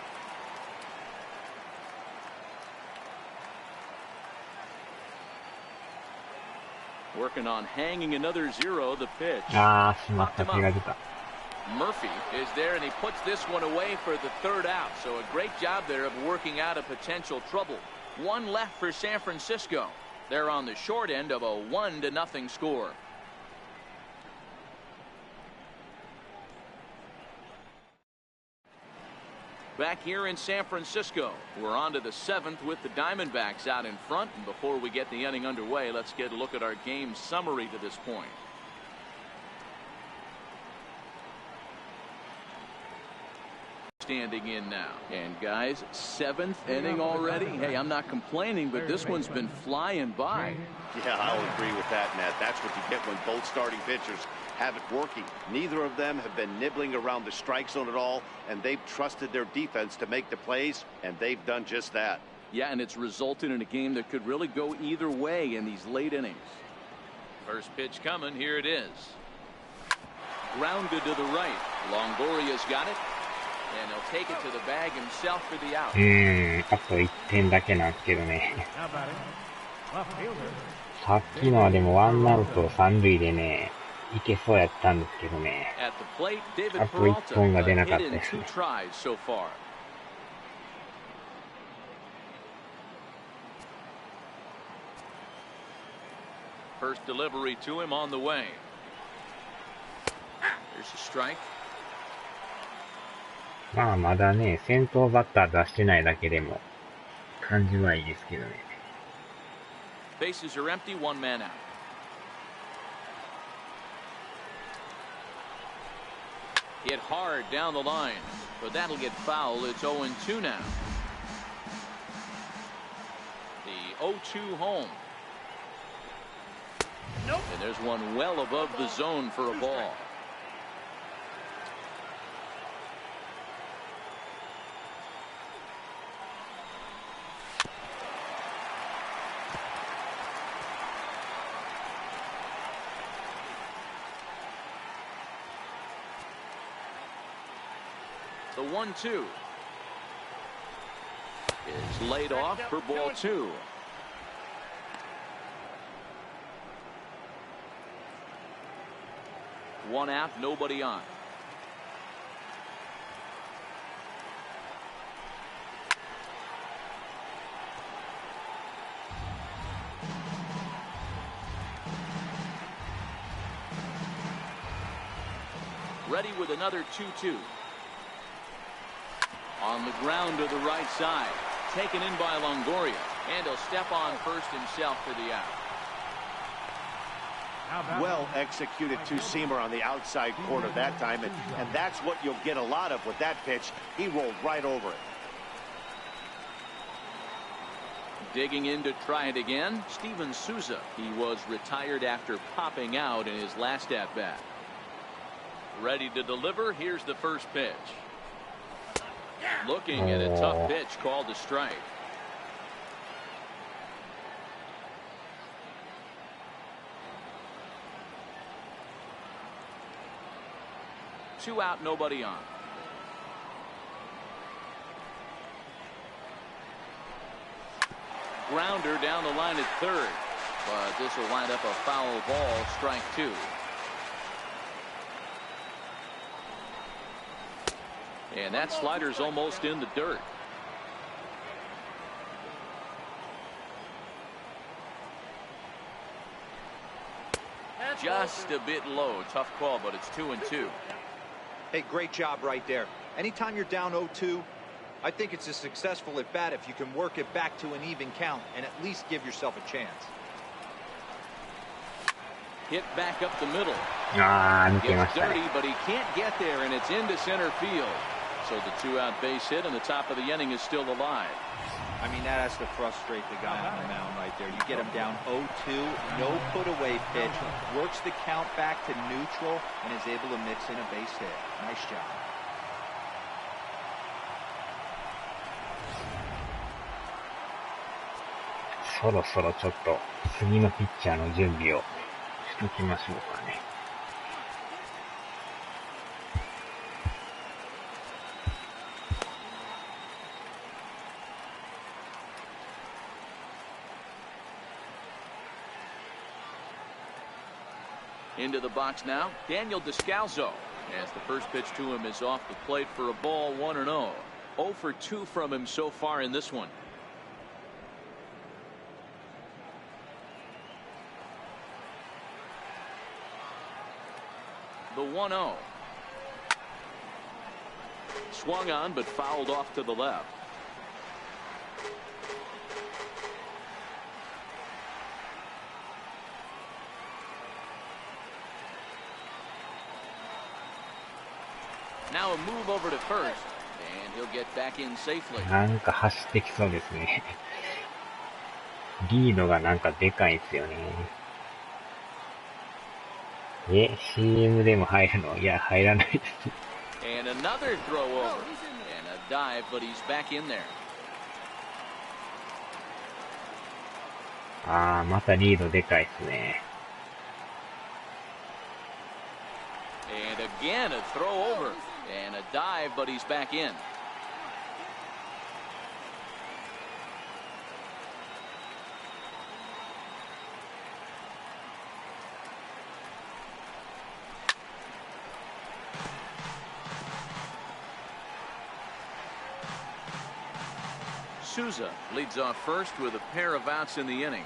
Working on hanging another 0, the pitch. Murphy is there, and he puts this one away for the third out. So a great job there of working out a potential trouble. One left for San Francisco. They're on the short end of a 1-0 score. Back here in San Francisco, we're on to the 7th with the Diamondbacks out in front. And before we get the inning underway, let's get a look at our game summary to this point. Standing in now. And guys, 7th inning already. Hey, I'm not complaining, but this one's been flying by. Yeah, I'll agree with that, Matt. That's what you get when both starting pitchers have it working. Neither of them have been nibbling around the strike zone at all, and they've trusted their defense to make the plays, and they've done just that. Yeah, and it's resulted in a game that could really go either way in these late innings. First pitch coming. Here it is. Grounded to the right. Longoria's got it. And he'll take it to the bag himself for the out. あと1点だけなんですけどね。さっきのはでも1アウト3塁でね、いけそうやったんですけどね。あと1本が出なかったですね。First delivery to him on the way. There's a strike. まあまだね、先頭バッター出してないだけでも感じはいいですけどね。Bases are empty, one man out. Hit hard down the line, but that'll get foul. It's 0-2 now. The 0-2 home. Nope. And there's one well above the zone for a ball. The 1-2 is laid off for ball 2. One out, nobody on. Ready with another 2-2. On the ground to the right side. Taken in by Longoria. And he'll step on first himself for the out. Well executed two-seamer on the outside corner that time. And that's what you'll get a lot of with that pitch. He rolled right over it. Digging in to try it again, Steven Souza. He was retired after popping out in his last at-bat. Ready to deliver. Here's the first pitch. Looking at a tough pitch called a strike. Two out, nobody on. grounder down the line at third, but this will wind up a foul ball, strike two. And that slider's almost in the dirt. Just a bit low. Tough call, but it's 2-2. Hey, great job right there. Anytime you're down 0-2, I think it's a successful at bat if you can work it back to an even count and at least give yourself a chance. Hit back up the middle. Gets dirty, but he can't get there, and it's into center field. So the two-out base hit, and the top of the inning is still alive. I mean, that has to frustrate the guy on the mound right there. You get him down 0-2, no put-away pitch, works the count back to neutral, and is able to mix in a base hit. Nice job. So ろそろちょっと次のピッチャーの準備をしときましょうかね。Into the box now, Daniel Descalzo, as the first pitch to him is off the plate for a ball, 1-0. 0 for 2 from him so far in this one. The 1-0. Swung on, but fouled off to the left. Now a move over to first, and he'll get back in safely. なんか走ってきそうですね。リードがなんかでかいですよね。CM でも入るの？いや、入らないです。And another throw over, and a dive, but he's back in there. またリードでかいですね。And again a throw over, and a dive, but he's back in. Souza leads off first with a pair of outs in the inning.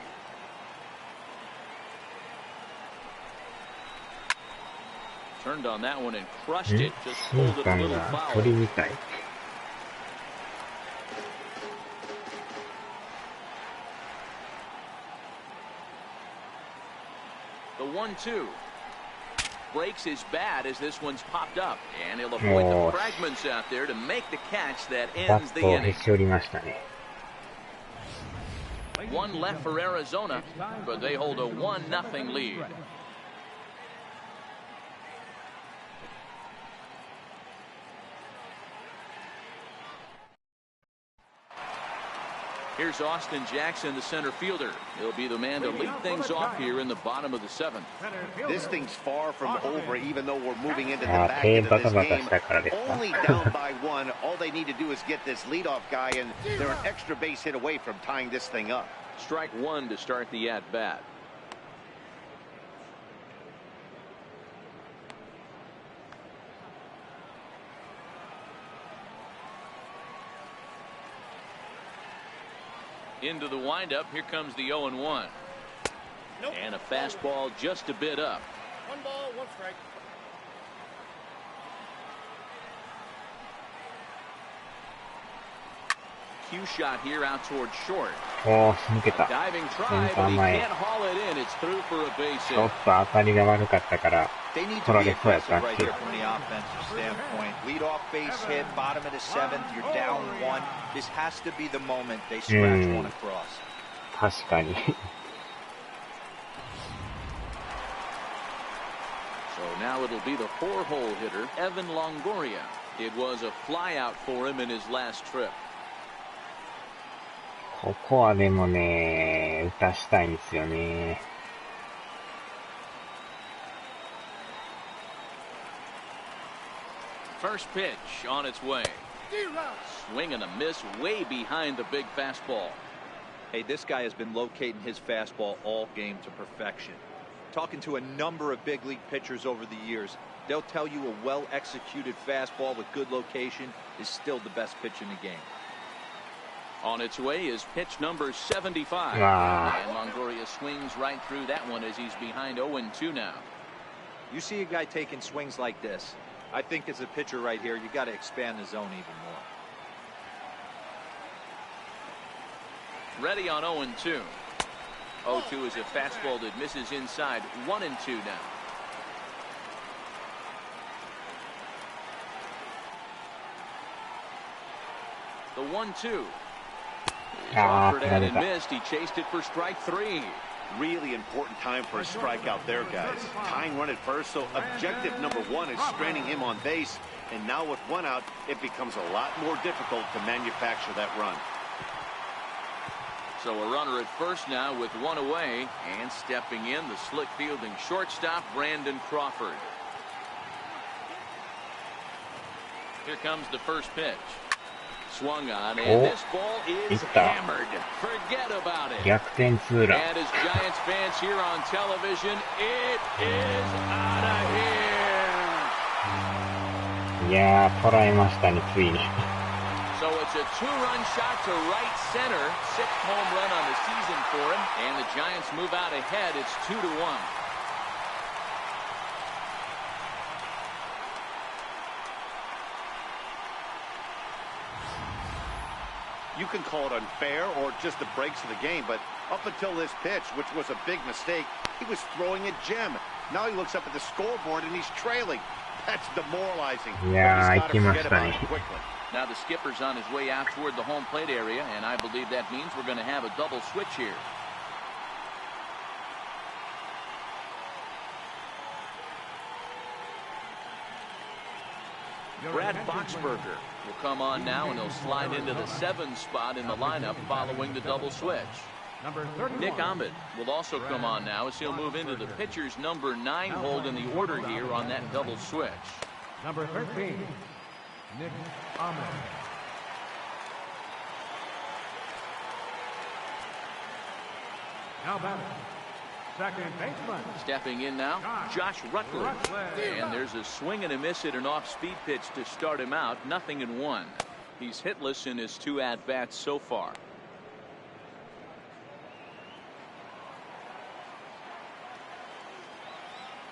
Turned on that one and crushed it. Just pulled it a little foul. 鳥みたい。The 1-2 breaks his bat as this one's popped up, and he'll avoid the fragments out there to make the catch that ends the inning. バットをへし折りましたね。One left for Arizona, but they hold a 1-0 lead. Here's Austin Jackson, the center fielder. He'll be the man to lead things off here in the bottom of the seventh. This thing's far from over, even though we're moving into the back end of this game. Only down by one. All they need to do is get this leadoff guy, and they're an extra base hit away from tying this thing up. Strike one to start the at-bat. Into the windup. Here comes the 0-1. Nope. And a fastball just a bit up. 1 ball, 1 strike. Cue shot here out towards short. 抜けた。 Diving try, but he can't haul it in. It's through for a base ちょっ hit. と当たりが悪かったから取られそうやったん right です here よ。 from the offensive standpoint. Lead off base hit, bottom of the seventh. You're down 1. This has to be the moment they scratch one across. 確かに。So now it'll be the 4-hole hitter, Evan Longoria. It was a flyout for him in his last trip. ここはでもね、打たしたいんですよね。First pitch on its way. Swing and a miss way behind the big fastball. Hey, this guy has been locating his fastball all game to perfection. Talking to a number of big league pitchers over the years, they'll tell you a well-executed fastball with good location is still the best pitch in the game. On its way is pitch number 75. Wow. And Longoria swings right through that one as he's behind 0-2 now. You see a guy taking swings like this. I think as a pitcher right here, you got to expand the zone even more. Ready on 0-2. 0-2 is a fastball that misses inside. 1-2 now. The 1-2. Offered and missed. He chased it for strike 3. Really important time for a strikeout there, guys. Tying run at first, so objective number 1 is stranding him on base. And now with 1 out, it becomes a lot more difficult to manufacture that run. So a runner at first now with 1 away, and stepping in, the slick fielding shortstop, Brandon Crawford. Here comes the first pitch. Swung on, and this ball is hammered. Forget about it. 逆転ツーラン。 And as Giants fans here on television, it is out of here. いやー、捉えましたね、ついに。So it's a 2-run shot to right center. 6th home run on the season for him. And the Giants move out ahead. It's 2-1. You can call it unfair or just the breaks of the game, but up until this pitch, which was a big mistake, he was throwing a gem. Now he looks up at the scoreboard and he's trailing. That's demoralizing. Yeah, He's got to forget about it 行きましたね。 quickly. Now the skipper's on his way out toward the home plate area, and I believe that means we're going to have a double switch here. Brad Boxberger will come on now, and he'll slide into the 7th spot in the lineup following the double switch. Nick Ahmed will also come on now as he'll move into the pitcher's number 9 hold in the order here on that double switch. Number 13, Nick Ahmed. Now batting, second baseman. Stepping in now, Josh Rutledge. And there's a swing and a miss at an off-speed pitch to start him out. 0-1. He's hitless in his 2 at-bats so far.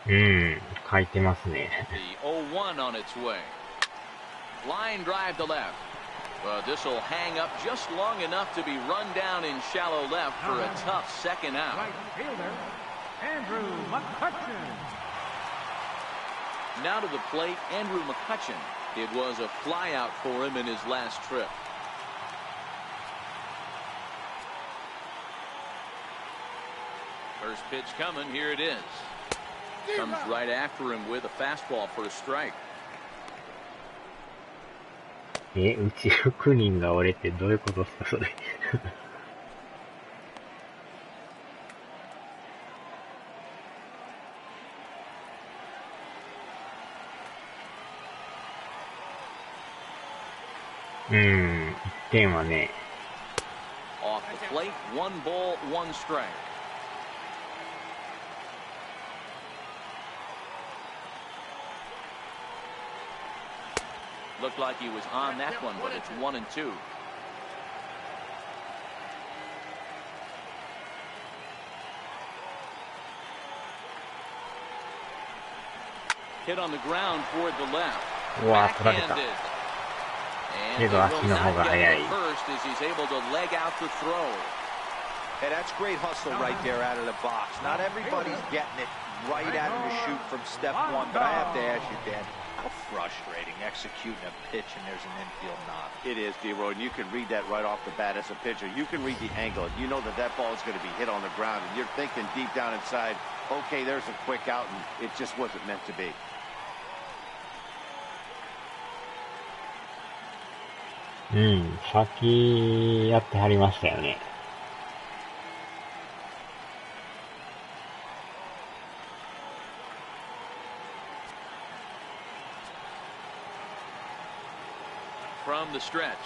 Mm, 書いてますね。 The 0-1 on its way. Line drive to left. But this will hang up just long enough to be run down in shallow left for a tough second out. Right fielder, Andrew McCutchen. Now to the plate, Andrew McCutchen. It was a flyout for him in his last trip. First pitch coming, here it is. Comes right after him with a fastball for a strike. うち6人が折れてどういうことですか、それ。1点はね。 Off the plate, 1 ball, 1 strike. Looked like he was on that one, but it's 1-2. Hit on the ground toward the left. うわ、取られた。 Backhanded. けど足の方が速い。 First as he's able to leg out the throw. Hey, that's great hustle right there out of the box. Not everybody's getting it right out of the chute from step 1, but I have to ask you, Dan, how frustrating executing a pitch and there's an infield knock. It is, D-Roy, and you can read that right off the bat as a pitcher. You can read the angle. You know that that ball is going to be hit on the ground, and you're thinking deep down inside, okay, there's a quick out, and it just wasn't meant to be. Mm, 先やってはりましたよね。From the stretch.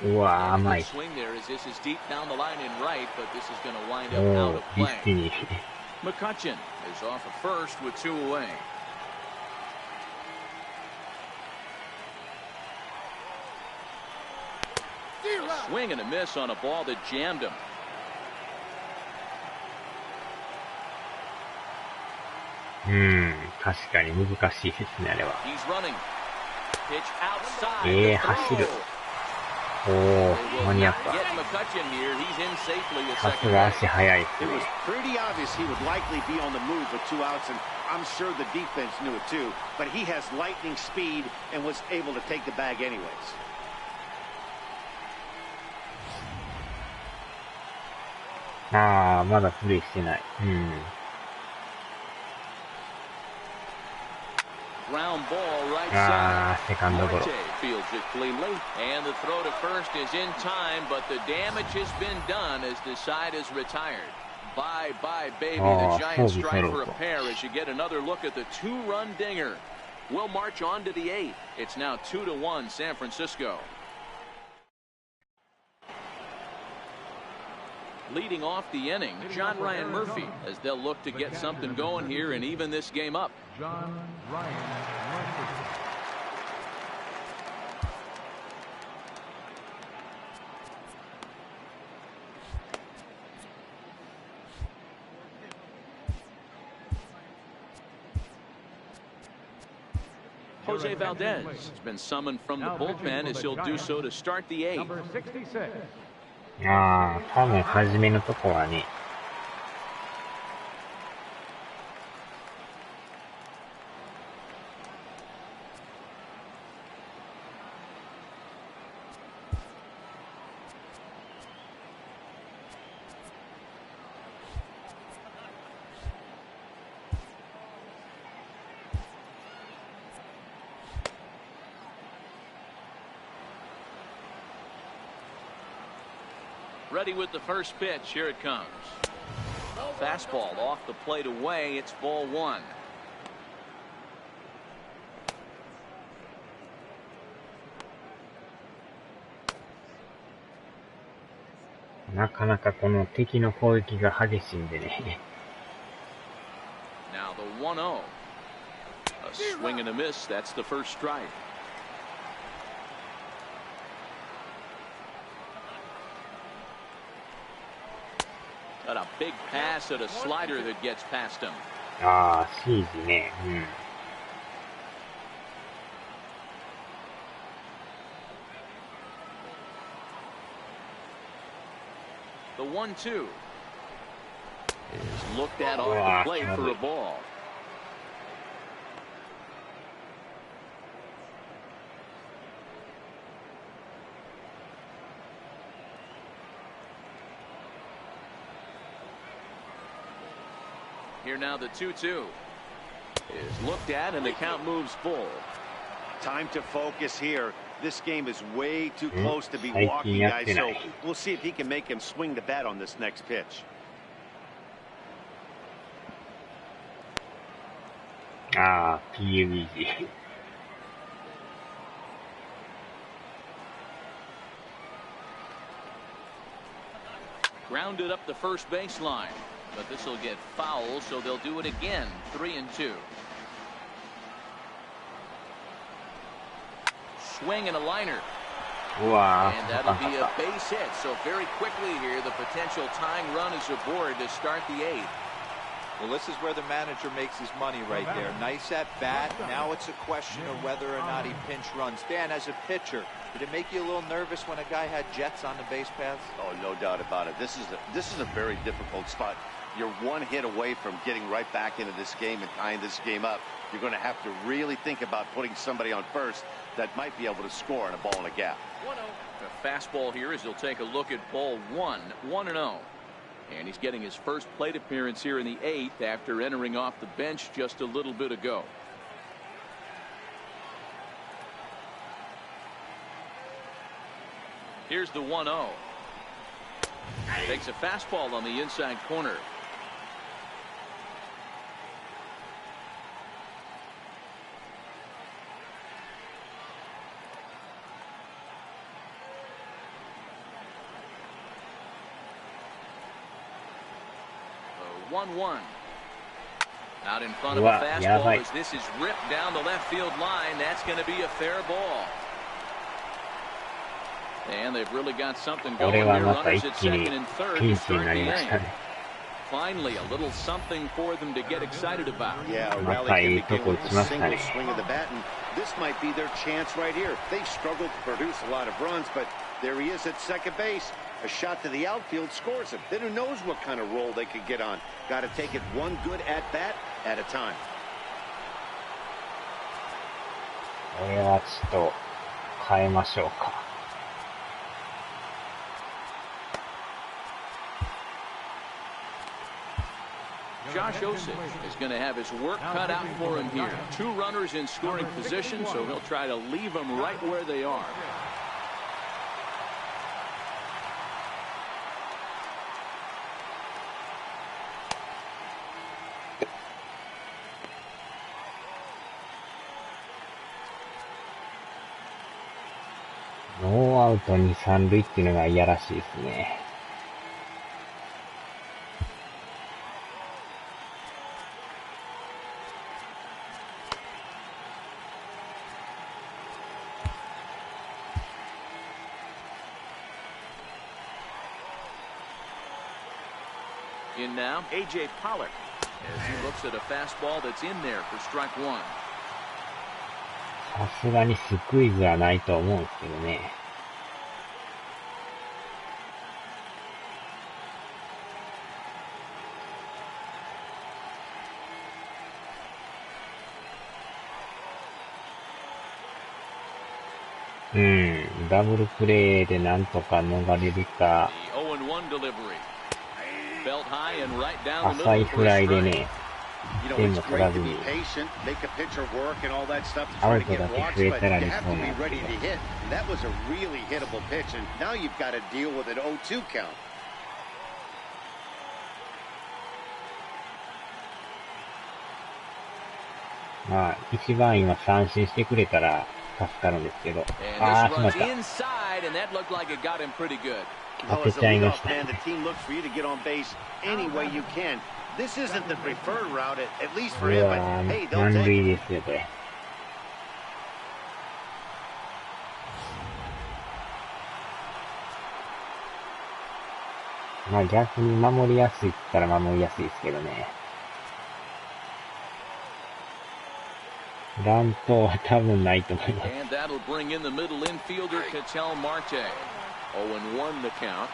うわー、甘い。Swing there as this is deep down the line in right, but this is going to wind お up out ー、 of リ play. スティに。McCutcheon is off at first with 2 away. A swing and a miss on a ball that jammed him. 確かに難しいですね、あれは。He's running. Pitch outside. 走る。おー、間に合った。 Get McCutcheon here. He's in safely at さす second が base. 足速いですね。 It was pretty obvious he would likely be on the move with 2 outs, and I'm sure the defense knew it too. But he has lightning speed and was able to take the bag anyways. あー、まだプレイしてない。Ground ball right あ side. ー、セカンドゴロ。 Marte fields it cleanly, and the throw to first is in time, but the damage has been done as the side is retired. Bye bye, baby. The Giants strike for a pair as you get another look at the 2-run dinger. We'll march on to the 8th. It's now 2-1 San Francisco. Leading off the inning, John Ryan Murphy, as they'll look to get something going here and even this game up. John Ryan Murphy. Jose Valdez has been summoned from the bullpen as he'll do so to start the 8th. Number 66. あー、多分初めのとこはね。Ready with the first pitch. Here it comes. A fastball off the plate away. It's ball 1. なかなかこの敵の攻撃が激しいんでね。Now the 1-0. A swing and a miss. That's the first strike. Got a big pass at a slider that gets past him. あー、シーズね。The 1-2 is looked at off the plate for a ball. Here now the 2-2 is looked at and the count moves full. Time to focus here. This game is way too close to be walking, guys, so we'll see if he can make him swing the bat on this next pitch. あー、PUBG。Grounded up the first baseline, but this will get foul, so they'll do it again. 3-2. Swing and a liner. うわ And ー、 that'll be a base hit. So very quickly here, the potential tying run is aboard to start the 8th. Well, this is where the manager makes his money right there. Nice at bat. Now it's a question of whether or not he pinch runs. Dan, as a pitcher, did it make you a little nervous when a guy had jets on the base paths? Oh, no doubt about it. This is a very difficult spot. You're one hit away from getting right back into this game and tying this game up. You're going to have to really think about putting somebody on first that might be able to score on a ball in a gap. 1-0. A fastball here as he'll take a look at ball 1, 1-0. And he's getting his first plate appearance here in the 8th after entering off the bench just a little bit ago. Here's the 1-0. Takes a fastball on the inside corner. 1-1. Out in front of a fastball as this is ripped down the left field line. That's going to be a fair ball. And they've really got something going here. Runners at second and third to start the inning. Finally, a little something for them to get excited about. Yeah, a rally can begin with a single swing of the bat, and this might be their chance right here. They've struggled to produce a lot of runs, but there he is at second base. A shot to the outfield scores him. Then who knows what kind of roll they could get on. Got to take it one good at-bat at a time. これはちょっと変えましょうか。Josh Osich is going to have his work cut out for him here. 2 runners in scoring position, so he'll try to leave them right where they are. No アウト2、3塁っていうのがいやらしいですね。In now, A.J. Pollock as he looks at a fastball that's in there for strike 1. さすがにスクイズはないと思うんですけどね。ダブルプレーでなんとか逃れるか。浅いフライでね、点も取らずに、アウトだけ増えたら理想なんですけど。まあ、一番今三振してくれたら助かるんですけど。ああ、しまった。当てちゃいました。これは満塁ですよ、これ。まあ逆に守りやすいって言ったら守りやすいですけどね。乱闘は多分ないと思います。0-1 the count.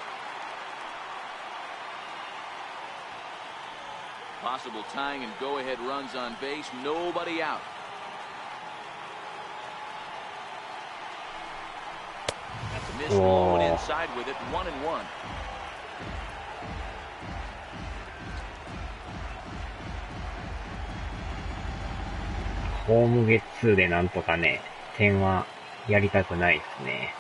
Possible tying and go-ahead runs on base. Nobody out. That's a missed low and inside with it. 1-1. ホームゲッツーでなんとかね、点はやりたくないですね。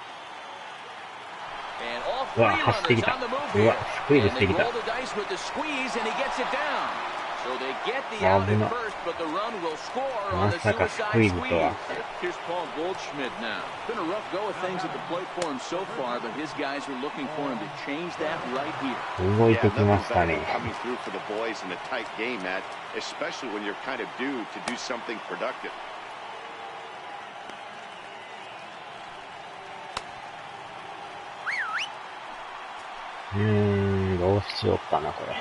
うわ、走ってきた。うわ、スクイズしてきた。危な。まさかスクイズとは。動いてきましたね。どうしようかな、これ。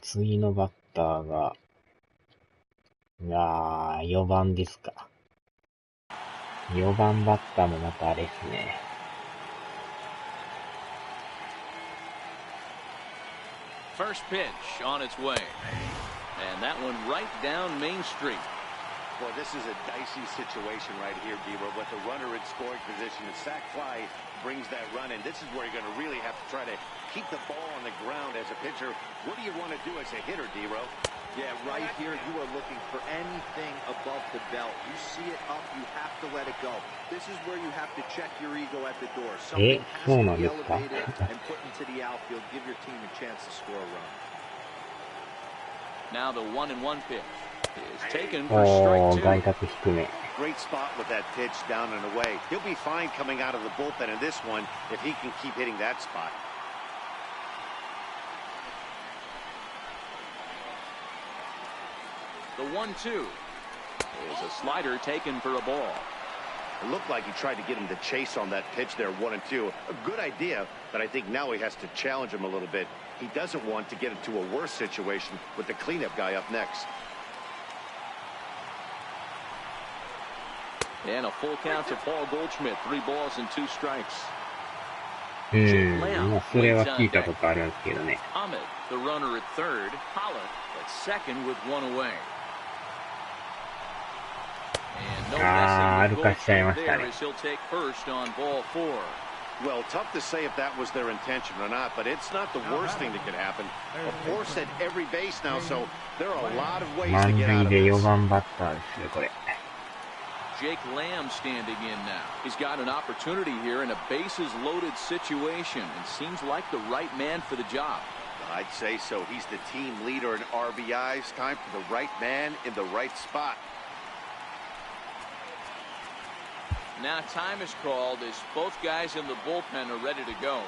次のバッターが、4番ですか。4番バッターもまたあれですね。First pitch on its way. And that one right down Main Street. Boy, this is a dicey situation right here, D-Row. With the runner in scoring position, the sac fly brings that run, and this is where you're going to really have to try to keep the ball on the ground as a pitcher. What do you want to do as a hitter, D-Row? Yeah, right here, you are looking for anything above the belt. You see it up, you have to let it go. This is where you have to check your ego at the door. Something has to be elevated and put into the outfield. Give your team a chance to score a run. Now the 1-1 pitch is taken for strike 2. 外角低め。Great spot with that pitch down and away. He'll be fine coming out of the bullpen in this one if he can keep hitting that spot. The 1-2 is a slider taken for a ball. It looked like he tried to get him to chase on that pitch there, 1-2. A good idea, but I think now he has to challenge him a little bit. He doesn't want to get into a worse situation with the cleanup guy up next. And a full count to Paul Goldschmidt. 3 balls and 2 strikes. もうそれは聞いたことあるんですけどね。Ahmed, the runner at third. Pollock at second with 1 away. And no messing with Goldschmidt there as he'll take first on ball 4. Well, tough to say if that was their intention or not, but it's not the worst thing that could happen. A force at every base now, so there are a lot of ways to get out of this. 4番バッターですよ、これ。Jake Lamb standing in now. He's got an opportunity here in a bases-loaded situation and seems like the right man for the job. I'd say so. He's the team leader in RBIs. Time for the right man in the right spot. Now time is called as both guys in the bullpen are ready to go.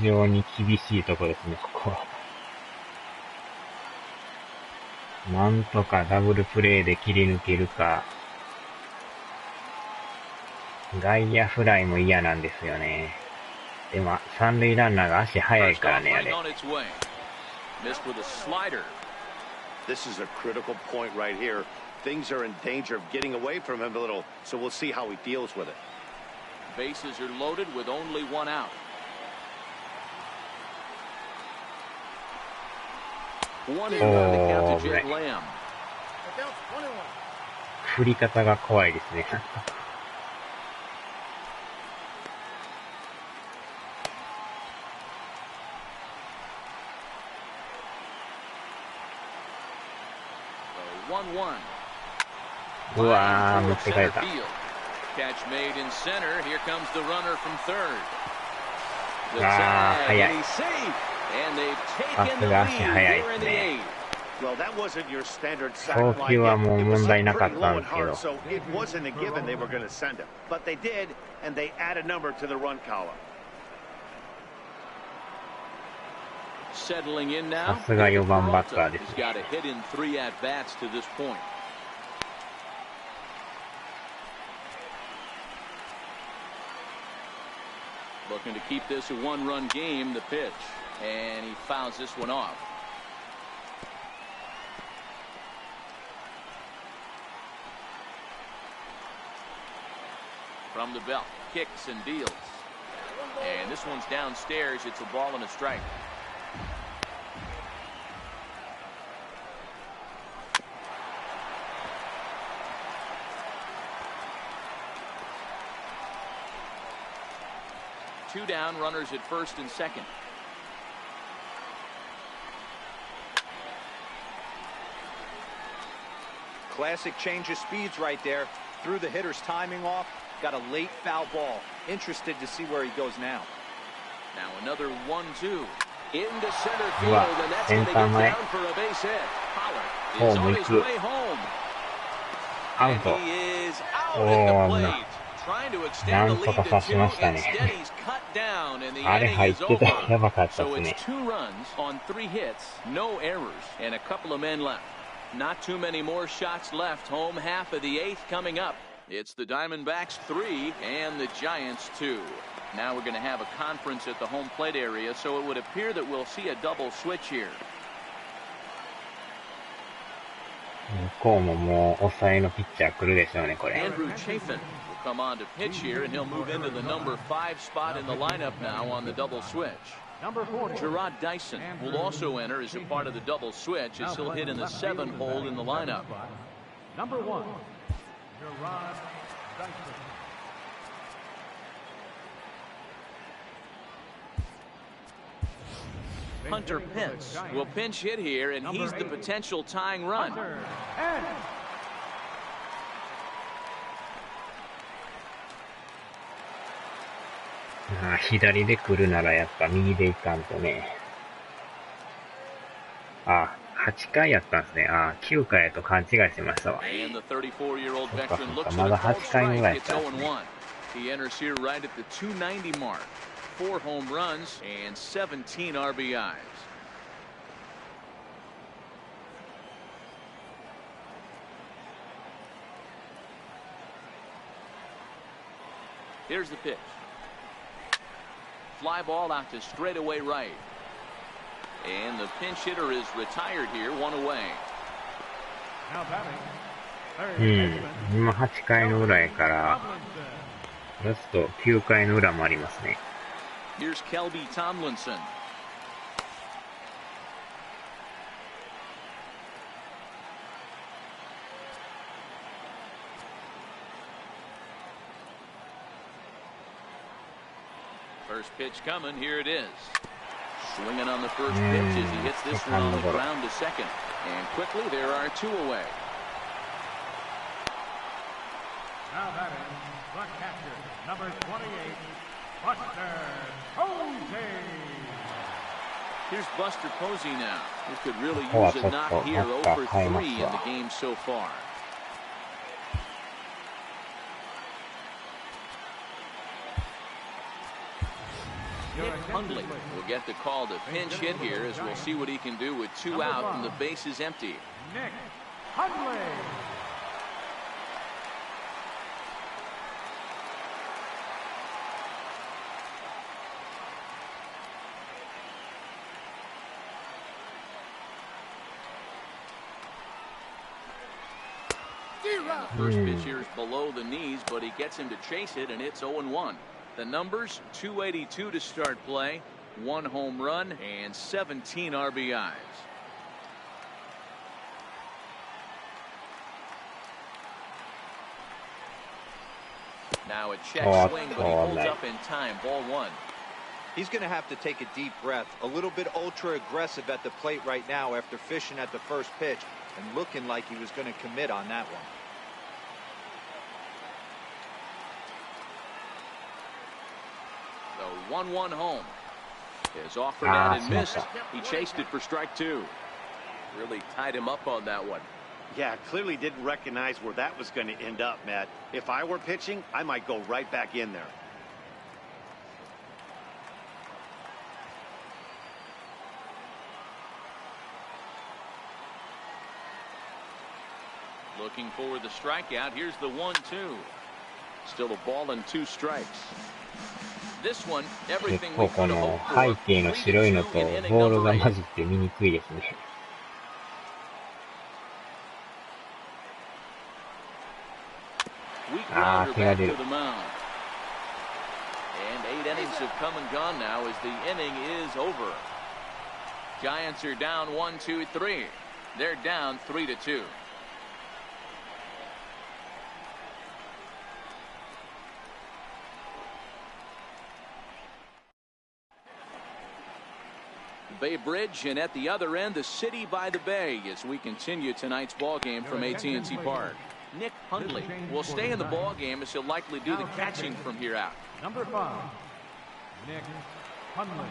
非常に厳しいとこですね、ここは。なんとかダブルプレーで切り抜けるか。外野フライも嫌なんですよね。でも、三塁ランナーが足速いからね、あれ。This is a critical point right here. Things are in danger of getting away from him a little, so we'll see how he deals with it. Bases are loaded with only 1 out. 1 in on the count to Jake Lamb. 振り方が怖いですね。うわー、持ってかれた。Catch made in center. Here comes the runner from third. The tag, and he's safe. And they've taken the lead here in the 8th. Well, that wasn't your standard sack送 line. 球はもう It was 問題な pretty かった low ん and ですけど。 hard, so it wasn't a given they were going to send him. But they did, and they add a number to the run column. Settling in now. さすが4番バッターです He's got a hit in 3 at bats to this point. Looking to keep this a 1-run game. The pitch, and he fouls this one off. From the belt, kicks and deals, and this one's downstairs. It's a ball and a strike. Two down, runners at first and second. Classic change of speeds right there. Threw the hitter's timing off. Got a late foul ball. Interested to see where he goes now. Now another 1-2 into center field, and that's going to get down for a base hit. Pollard is on his way home. And he is out at the plate. Trying to extend the lead to 2. Instead, he's cut down, and the inning is over. So it's 2 runs on 3 hits, no errors, and a couple of men left. Not too many more shots left. Home half of the 8th coming up. It's the Diamondbacks 3 and the Giants 2. Now we're going to have a conference at the home plate area, so it would appear that we'll see a double switch here. 向こうももう抑えのピッチャー来るでしょうね、これ。 Andrew Chafin will come on to pitch here, and he'll move into the number 5 spot in the lineup now on the double switch. Gerard Dyson will also enter as a part of the double switch as he'll hit in the 7th hole in the lineup. Number 1, Gerard Dyson. Hunter Pence will pinch hit here, and he's the potential tying run. 左で来るならやっぱ右で行かんとね。8回やったんですね。9回やと勘違いしてましたわ。そっかそっか、まだ8回ぐらいやったんですね。He enters here right at the 290 mark. 4 home runs and 17 RBIs. Here's the pitch. Fly ball out to straightaway right. And the pinch hitter is retired here, 1 away. Now batting. 今8回の裏やから、ラスト9回の裏もありますね。Here's Kelby Tomlinson. First pitch coming, here it is. Swinging on the first pitch as he hits this one on the ground to second. And quickly there are 2 away. Now batting, the catcher, number 28, Buster Posey. Here's Buster Posey now. He could really use a knock here, over 3 in the game so far. Nick Hundley will get the call to pinch hit here, as we'll see what he can do with 2 out and the base is empty. Nick Hundley. The first pitch here is below the knees, but he gets him to chase it, and it's 0-1. The numbers, 282 to start play, 1 home run, and 17 RBIs. Now a check swing, but he holds up in time, ball 1. He's going to have to take a deep breath. A little bit ultra aggressive at the plate right now after fishing at the first pitch and looking like he was going to commit on that one. The 1-1 home is offered out and missed. He chased it for strike 2. Really tied him up on that one. Yeah, clearly didn't recognize where that was going to end up, Matt. If I were pitching, I might go right back in there. Looking for the strikeout. Here's the 1-2. Still a ball and 2 strikes. This one, everything we could have hoped for. 背景の白いのとボールが混じって見にくいですね。手が出る。And 8 innings have come and gone now as the inning is over. Giants are down 1-2-3. They're down 3-2. Bay Bridge, and at the other end, the city by the bay, as we continue tonight's ball game from AT&T Park. Nick Hundley will stay in the ball game, as he'll likely do the catching from here out. Number 5, Nick Hundley.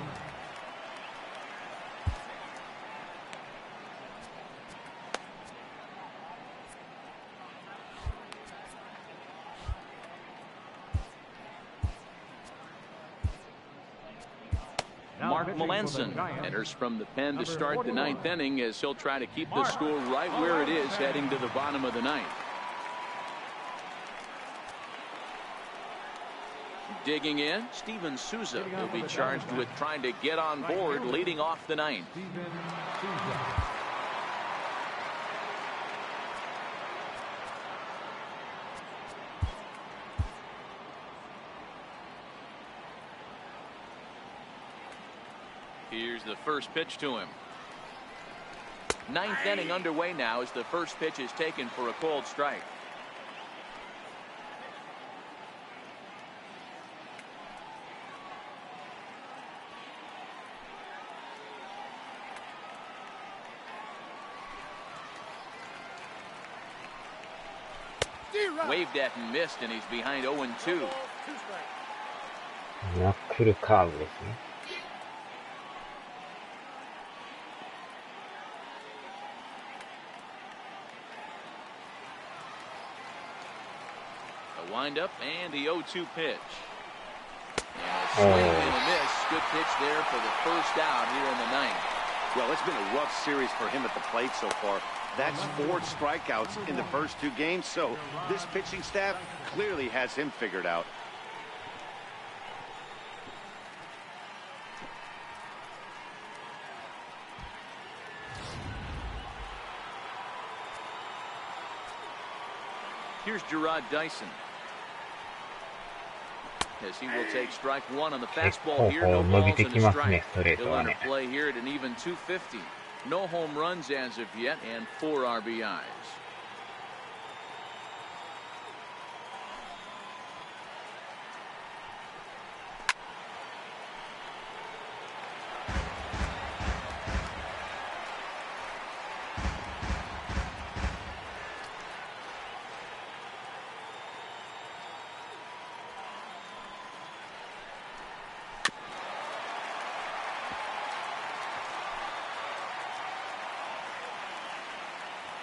Mark Melanson enters from the pen to start the 9th inning, as he'll try to keep the score right where it is heading to the bottom of the 9th. Digging in, Steven Souza will be charged with trying to get on board, leading off the 9th. Here's the first pitch to him. 9th inning underway now as the first pitch is taken for a called strike. Waved at and missed, and he's behind 0-2. なクルカーブですね。A windup and the 0-2 pitch. And a swing and a miss. Good pitch there for the first out here in the ninth. Well, it's been a rough series for him at the plate so far. That's 4 strikeouts in the first 2 games, so this pitching staff clearly has him figured out. Here's Gerard Dyson. As he will take strike 1 on the fastball here. No balls and a strike. He'll enter play here at an even 250. No home runs as of yet and 4 RBIs.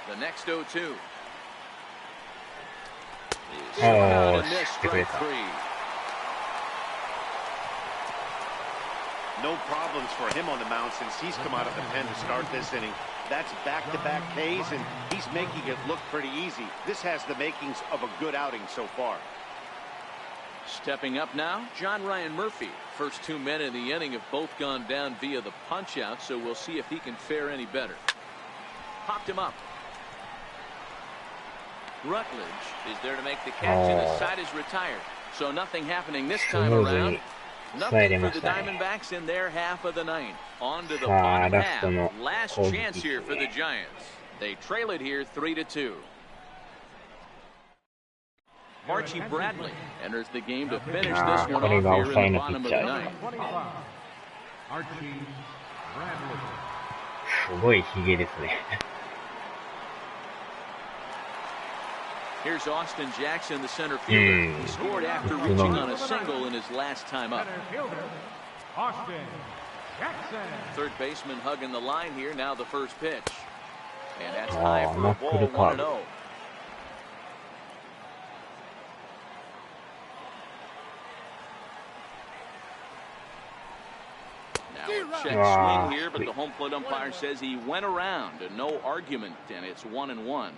The next 0-2. Oh, strike 3. No problems for him on the mound since he's come out of the pen to start this inning. That's back-to-back Ks, and he's making it look pretty easy. This has the makings of a good outing so far. Stepping up now, John Ryan Murphy. First 2 men in the inning have both gone down via the punch-out, so we'll see if he can fare any better. Popped him up. Rutledge is there to make the catch, and the side is retired. So nothing happening this time around. Nothing for the Diamondbacks in their half of the ninth. On to the bottom half. Last chance here for the Giants. They trail it here 3-2. Archie Bradley enters the game to finish this one off here in the bottom of the ninth. Archie Bradley. すごいヒゲですね。Here's Austin Jackson, the center fielder. He scored after reaching on a single in his last time up. Center fielder, Austin Jackson. Third baseman hugging the line here. Now the first pitch. And that's high for a ball, 1-0. Now a check swing here, but the home plate umpire says he went around. And no argument, and it's 1-1.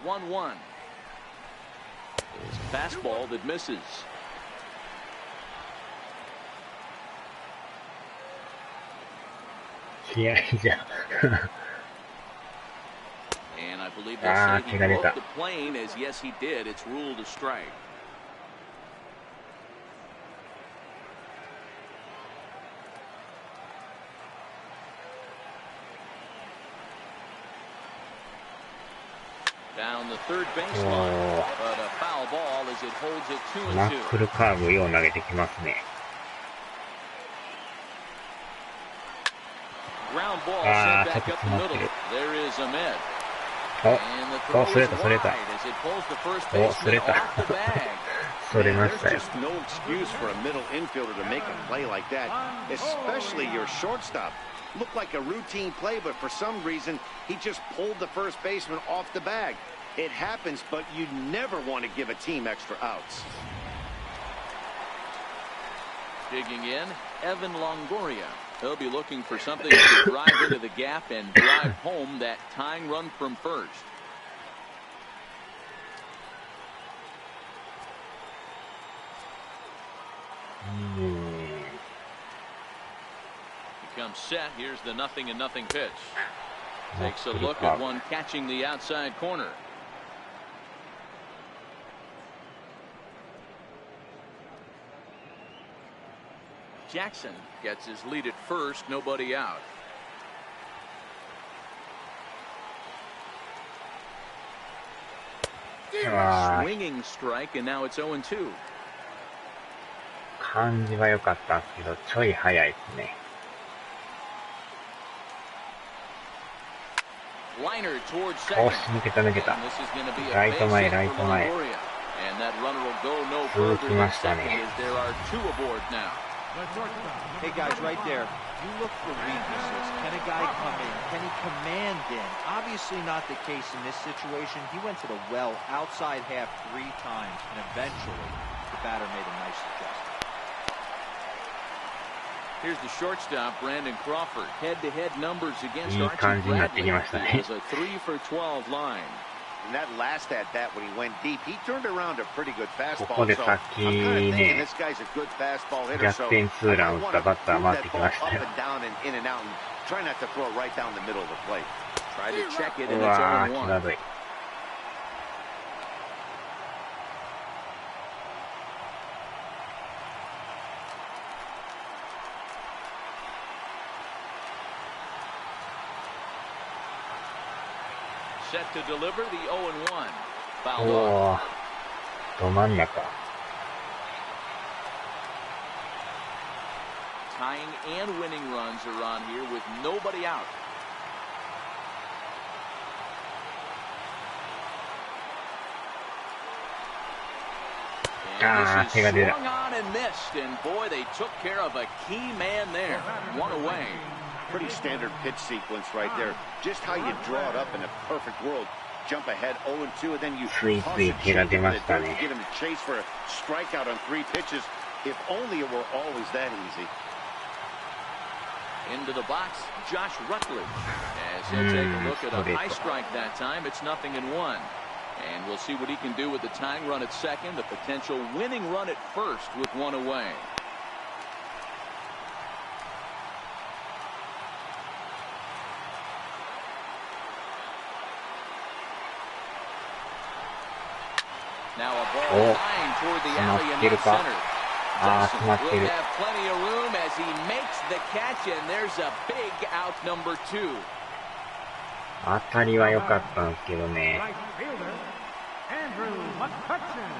1-1. It's a fastball that misses. Yeah, And I believe they'll say he broke the plane, as yes he did. It's ruled a strike. Down the third baseline, but a foul ball as it holds it 2-2. ナックルカーブを投げてきますね。Ground ball sent back up the middle. There is Ahmed. And the throw is wide as it pulls the first baseman off the bag. There's just no excuse for a middle infielder to make a play like that, especially your shortstop. Looked like a routine play, but for some reason, he just pulled the first baseman off the bag. It happens, but you never want to give a team extra outs. Digging in, Evan Longoria. He'll be looking for something to drive into the gap and drive home that tying run from first. Becomes set. Here's the 0-0 pitch. Takes a look at one catching the outside corner. Jackson gets his lead at first, nobody out. Swinging strike, and now it's 0-2. 感じは良かったんですけど、ちょい早いですね。Line liner towards お second. し、抜けた抜けた。 And this is going to be a ライト base 前、 hit ライ for ト前。 Longoria. And that runner will go no 続 further きま than した second ね。 as there are 2 aboard now. The shortstop. Hey guys, right there, you look for weaknesses. Can a guy come in? Can he command in? Obviously not the case in this situation. He went to the well outside half 3 times, and eventually the batter made a nice adjustment. Here's the shortstop, Brandon Crawford. Head-to-head numbers against いい Archie 感じになってき Bradley. ましたね。 He has a 3 for 12 line. And that last at bat when he went deep, he turned around a pretty good こ fastball. こで So さ I'm っき kind of thinking ね、 this guy's a good fastball hitter. 逆 So 転ツーラン I 打っ want た to バッター move 回っ that てき ball ま up したよ。 and down and in and out and try not to throw it right down the middle of the plate. Try to check it, う and it's わー、 0-1. 際どい。Set to deliver the 0-1. お Fouled off. ー、ど真ん中。 Tying and winning runs are on here with nobody out. And this is swung on and missed, and boy, they took care of a key man there. 1 away. Pretty standard pitch sequence right there. Just how you draw it up in a perfect world. Jump ahead 0-2, and then you toss it,手が出ま change し it, た to ね。 get him to chase for a strikeout on 3 pitches. If only it were always that easy. Into the box, Josh Rutledge. As he'll take a look at a high strike that time, it's 0-1. And we'll see what he can do with the tying run at second, the potential winning run at first with 1 away. Now a ball flying toward the alley in left center. Johnson will have plenty of room as he makes the catch, and there's a big out number 2. 当たりは良かったんですけどね。 Right fielder, Andrew McCutcheon.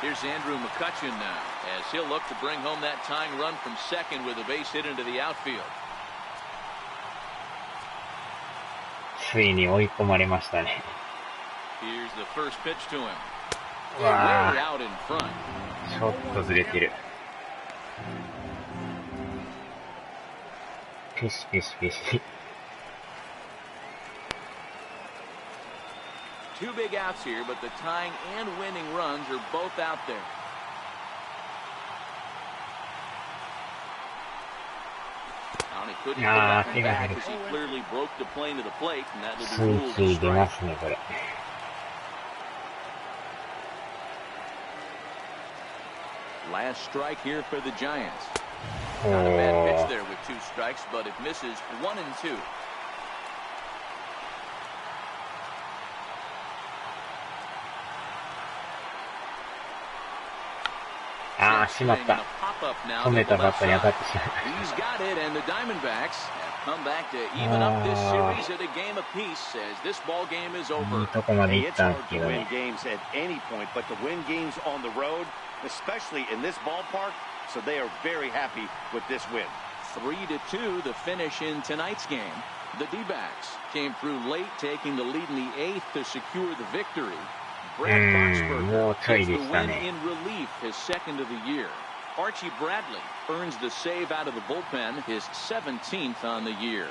Here's Andrew McCutcheon now, as he'll look to bring home that tying run from second with a base hit into the outfield. ついに追い込まれましたね。 Here's the first pitch to him. うわ Way out in front. ー、ちょっとずれてる。ペシペシペシ。 2 big outs here, but the tying and winning runs are both out there. He couldn't put that one back as he clearly broke the plane to the plate, and that'll つ be い ruled つ a い出ま strike. すね、これ。 Last strike here for the Giants. お Not a bad ー pitch there with 2 strikes, but it misses 1-2. あー、しまった。止めたバッターに当たってしまいました。 He's got it, and the Diamondbacks have come back to even up this series at a game apiece as this ball game is い over. いとこまで Hey, 行っ it's たん hard ですけ to ど win ね。 games at any point, but to win games on the road, especially in this ballpark, so they are very happy with this win. 3-2 the finish in tonight's game. The D-backs came through late, taking the lead in the 8th to secure the victory. Brad もう Boxberger ちょい gets で the した win ね。 in relief, his second of the year. Archie Bradley earns the save out of the bullpen, his 17th on the year.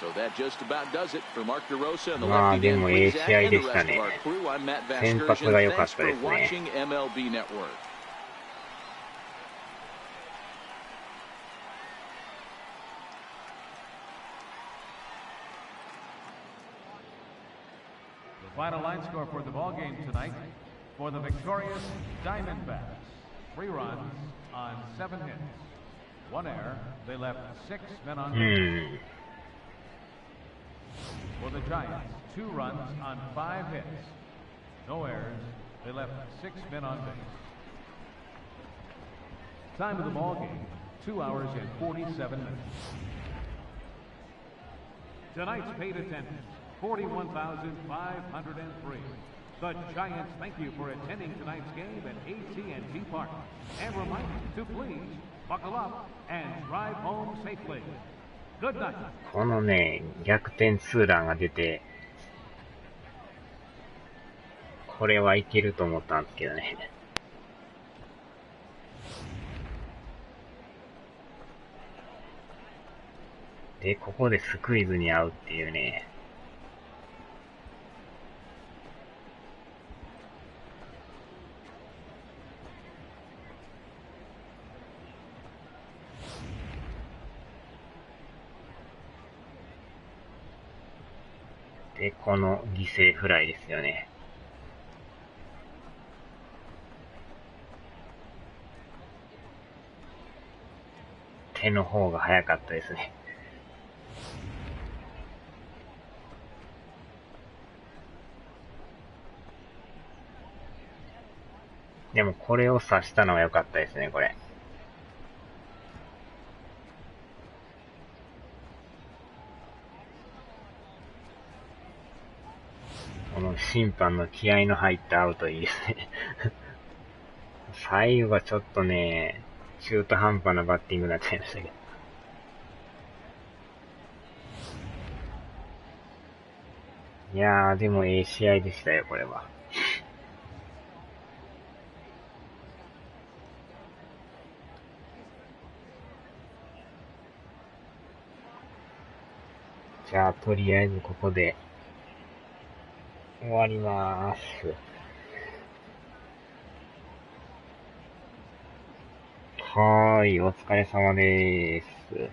So that just about does it for Mark DeRosa and the まあ lefty で Dan もええ Plesac 試合 and で the し rest た of ね。 our crew. I'm Matt 先発が Vasgersian. 良かっ Thanks た for ですね。 watching MLB Network. The final line score for the ball game tonight for the victorious Diamondbacks. 3 runs on 7 hits. 1 error. They left 6 men on う base. ん。 For the Giants, 2 runs on 5 hits. No errors. They left 6 men on base. Time of the ball game, 2 hours and 47 minutes. Tonight's paid attendance, 41,503. The Giants thank you for attending tonight's game at AT&T Park and remind you to please buckle up and drive home safely. Good night. このね、逆転ツーランが出て、これはいけると思ったんですけどね。で、ここでスクイズに合うっていうね。で、この犠牲フライですよね。手の方が早かったですね。でもこれを刺したのは良かったですね、これ。この審判の気合の入ったアウトいいですね。最後がちょっとね、中途半端なバッティングになっちゃいましたけど。いやー、でも試合でしたよ、これは。じゃあ、とりあえずここで終わりまーす。はーい、お疲れ様でーす。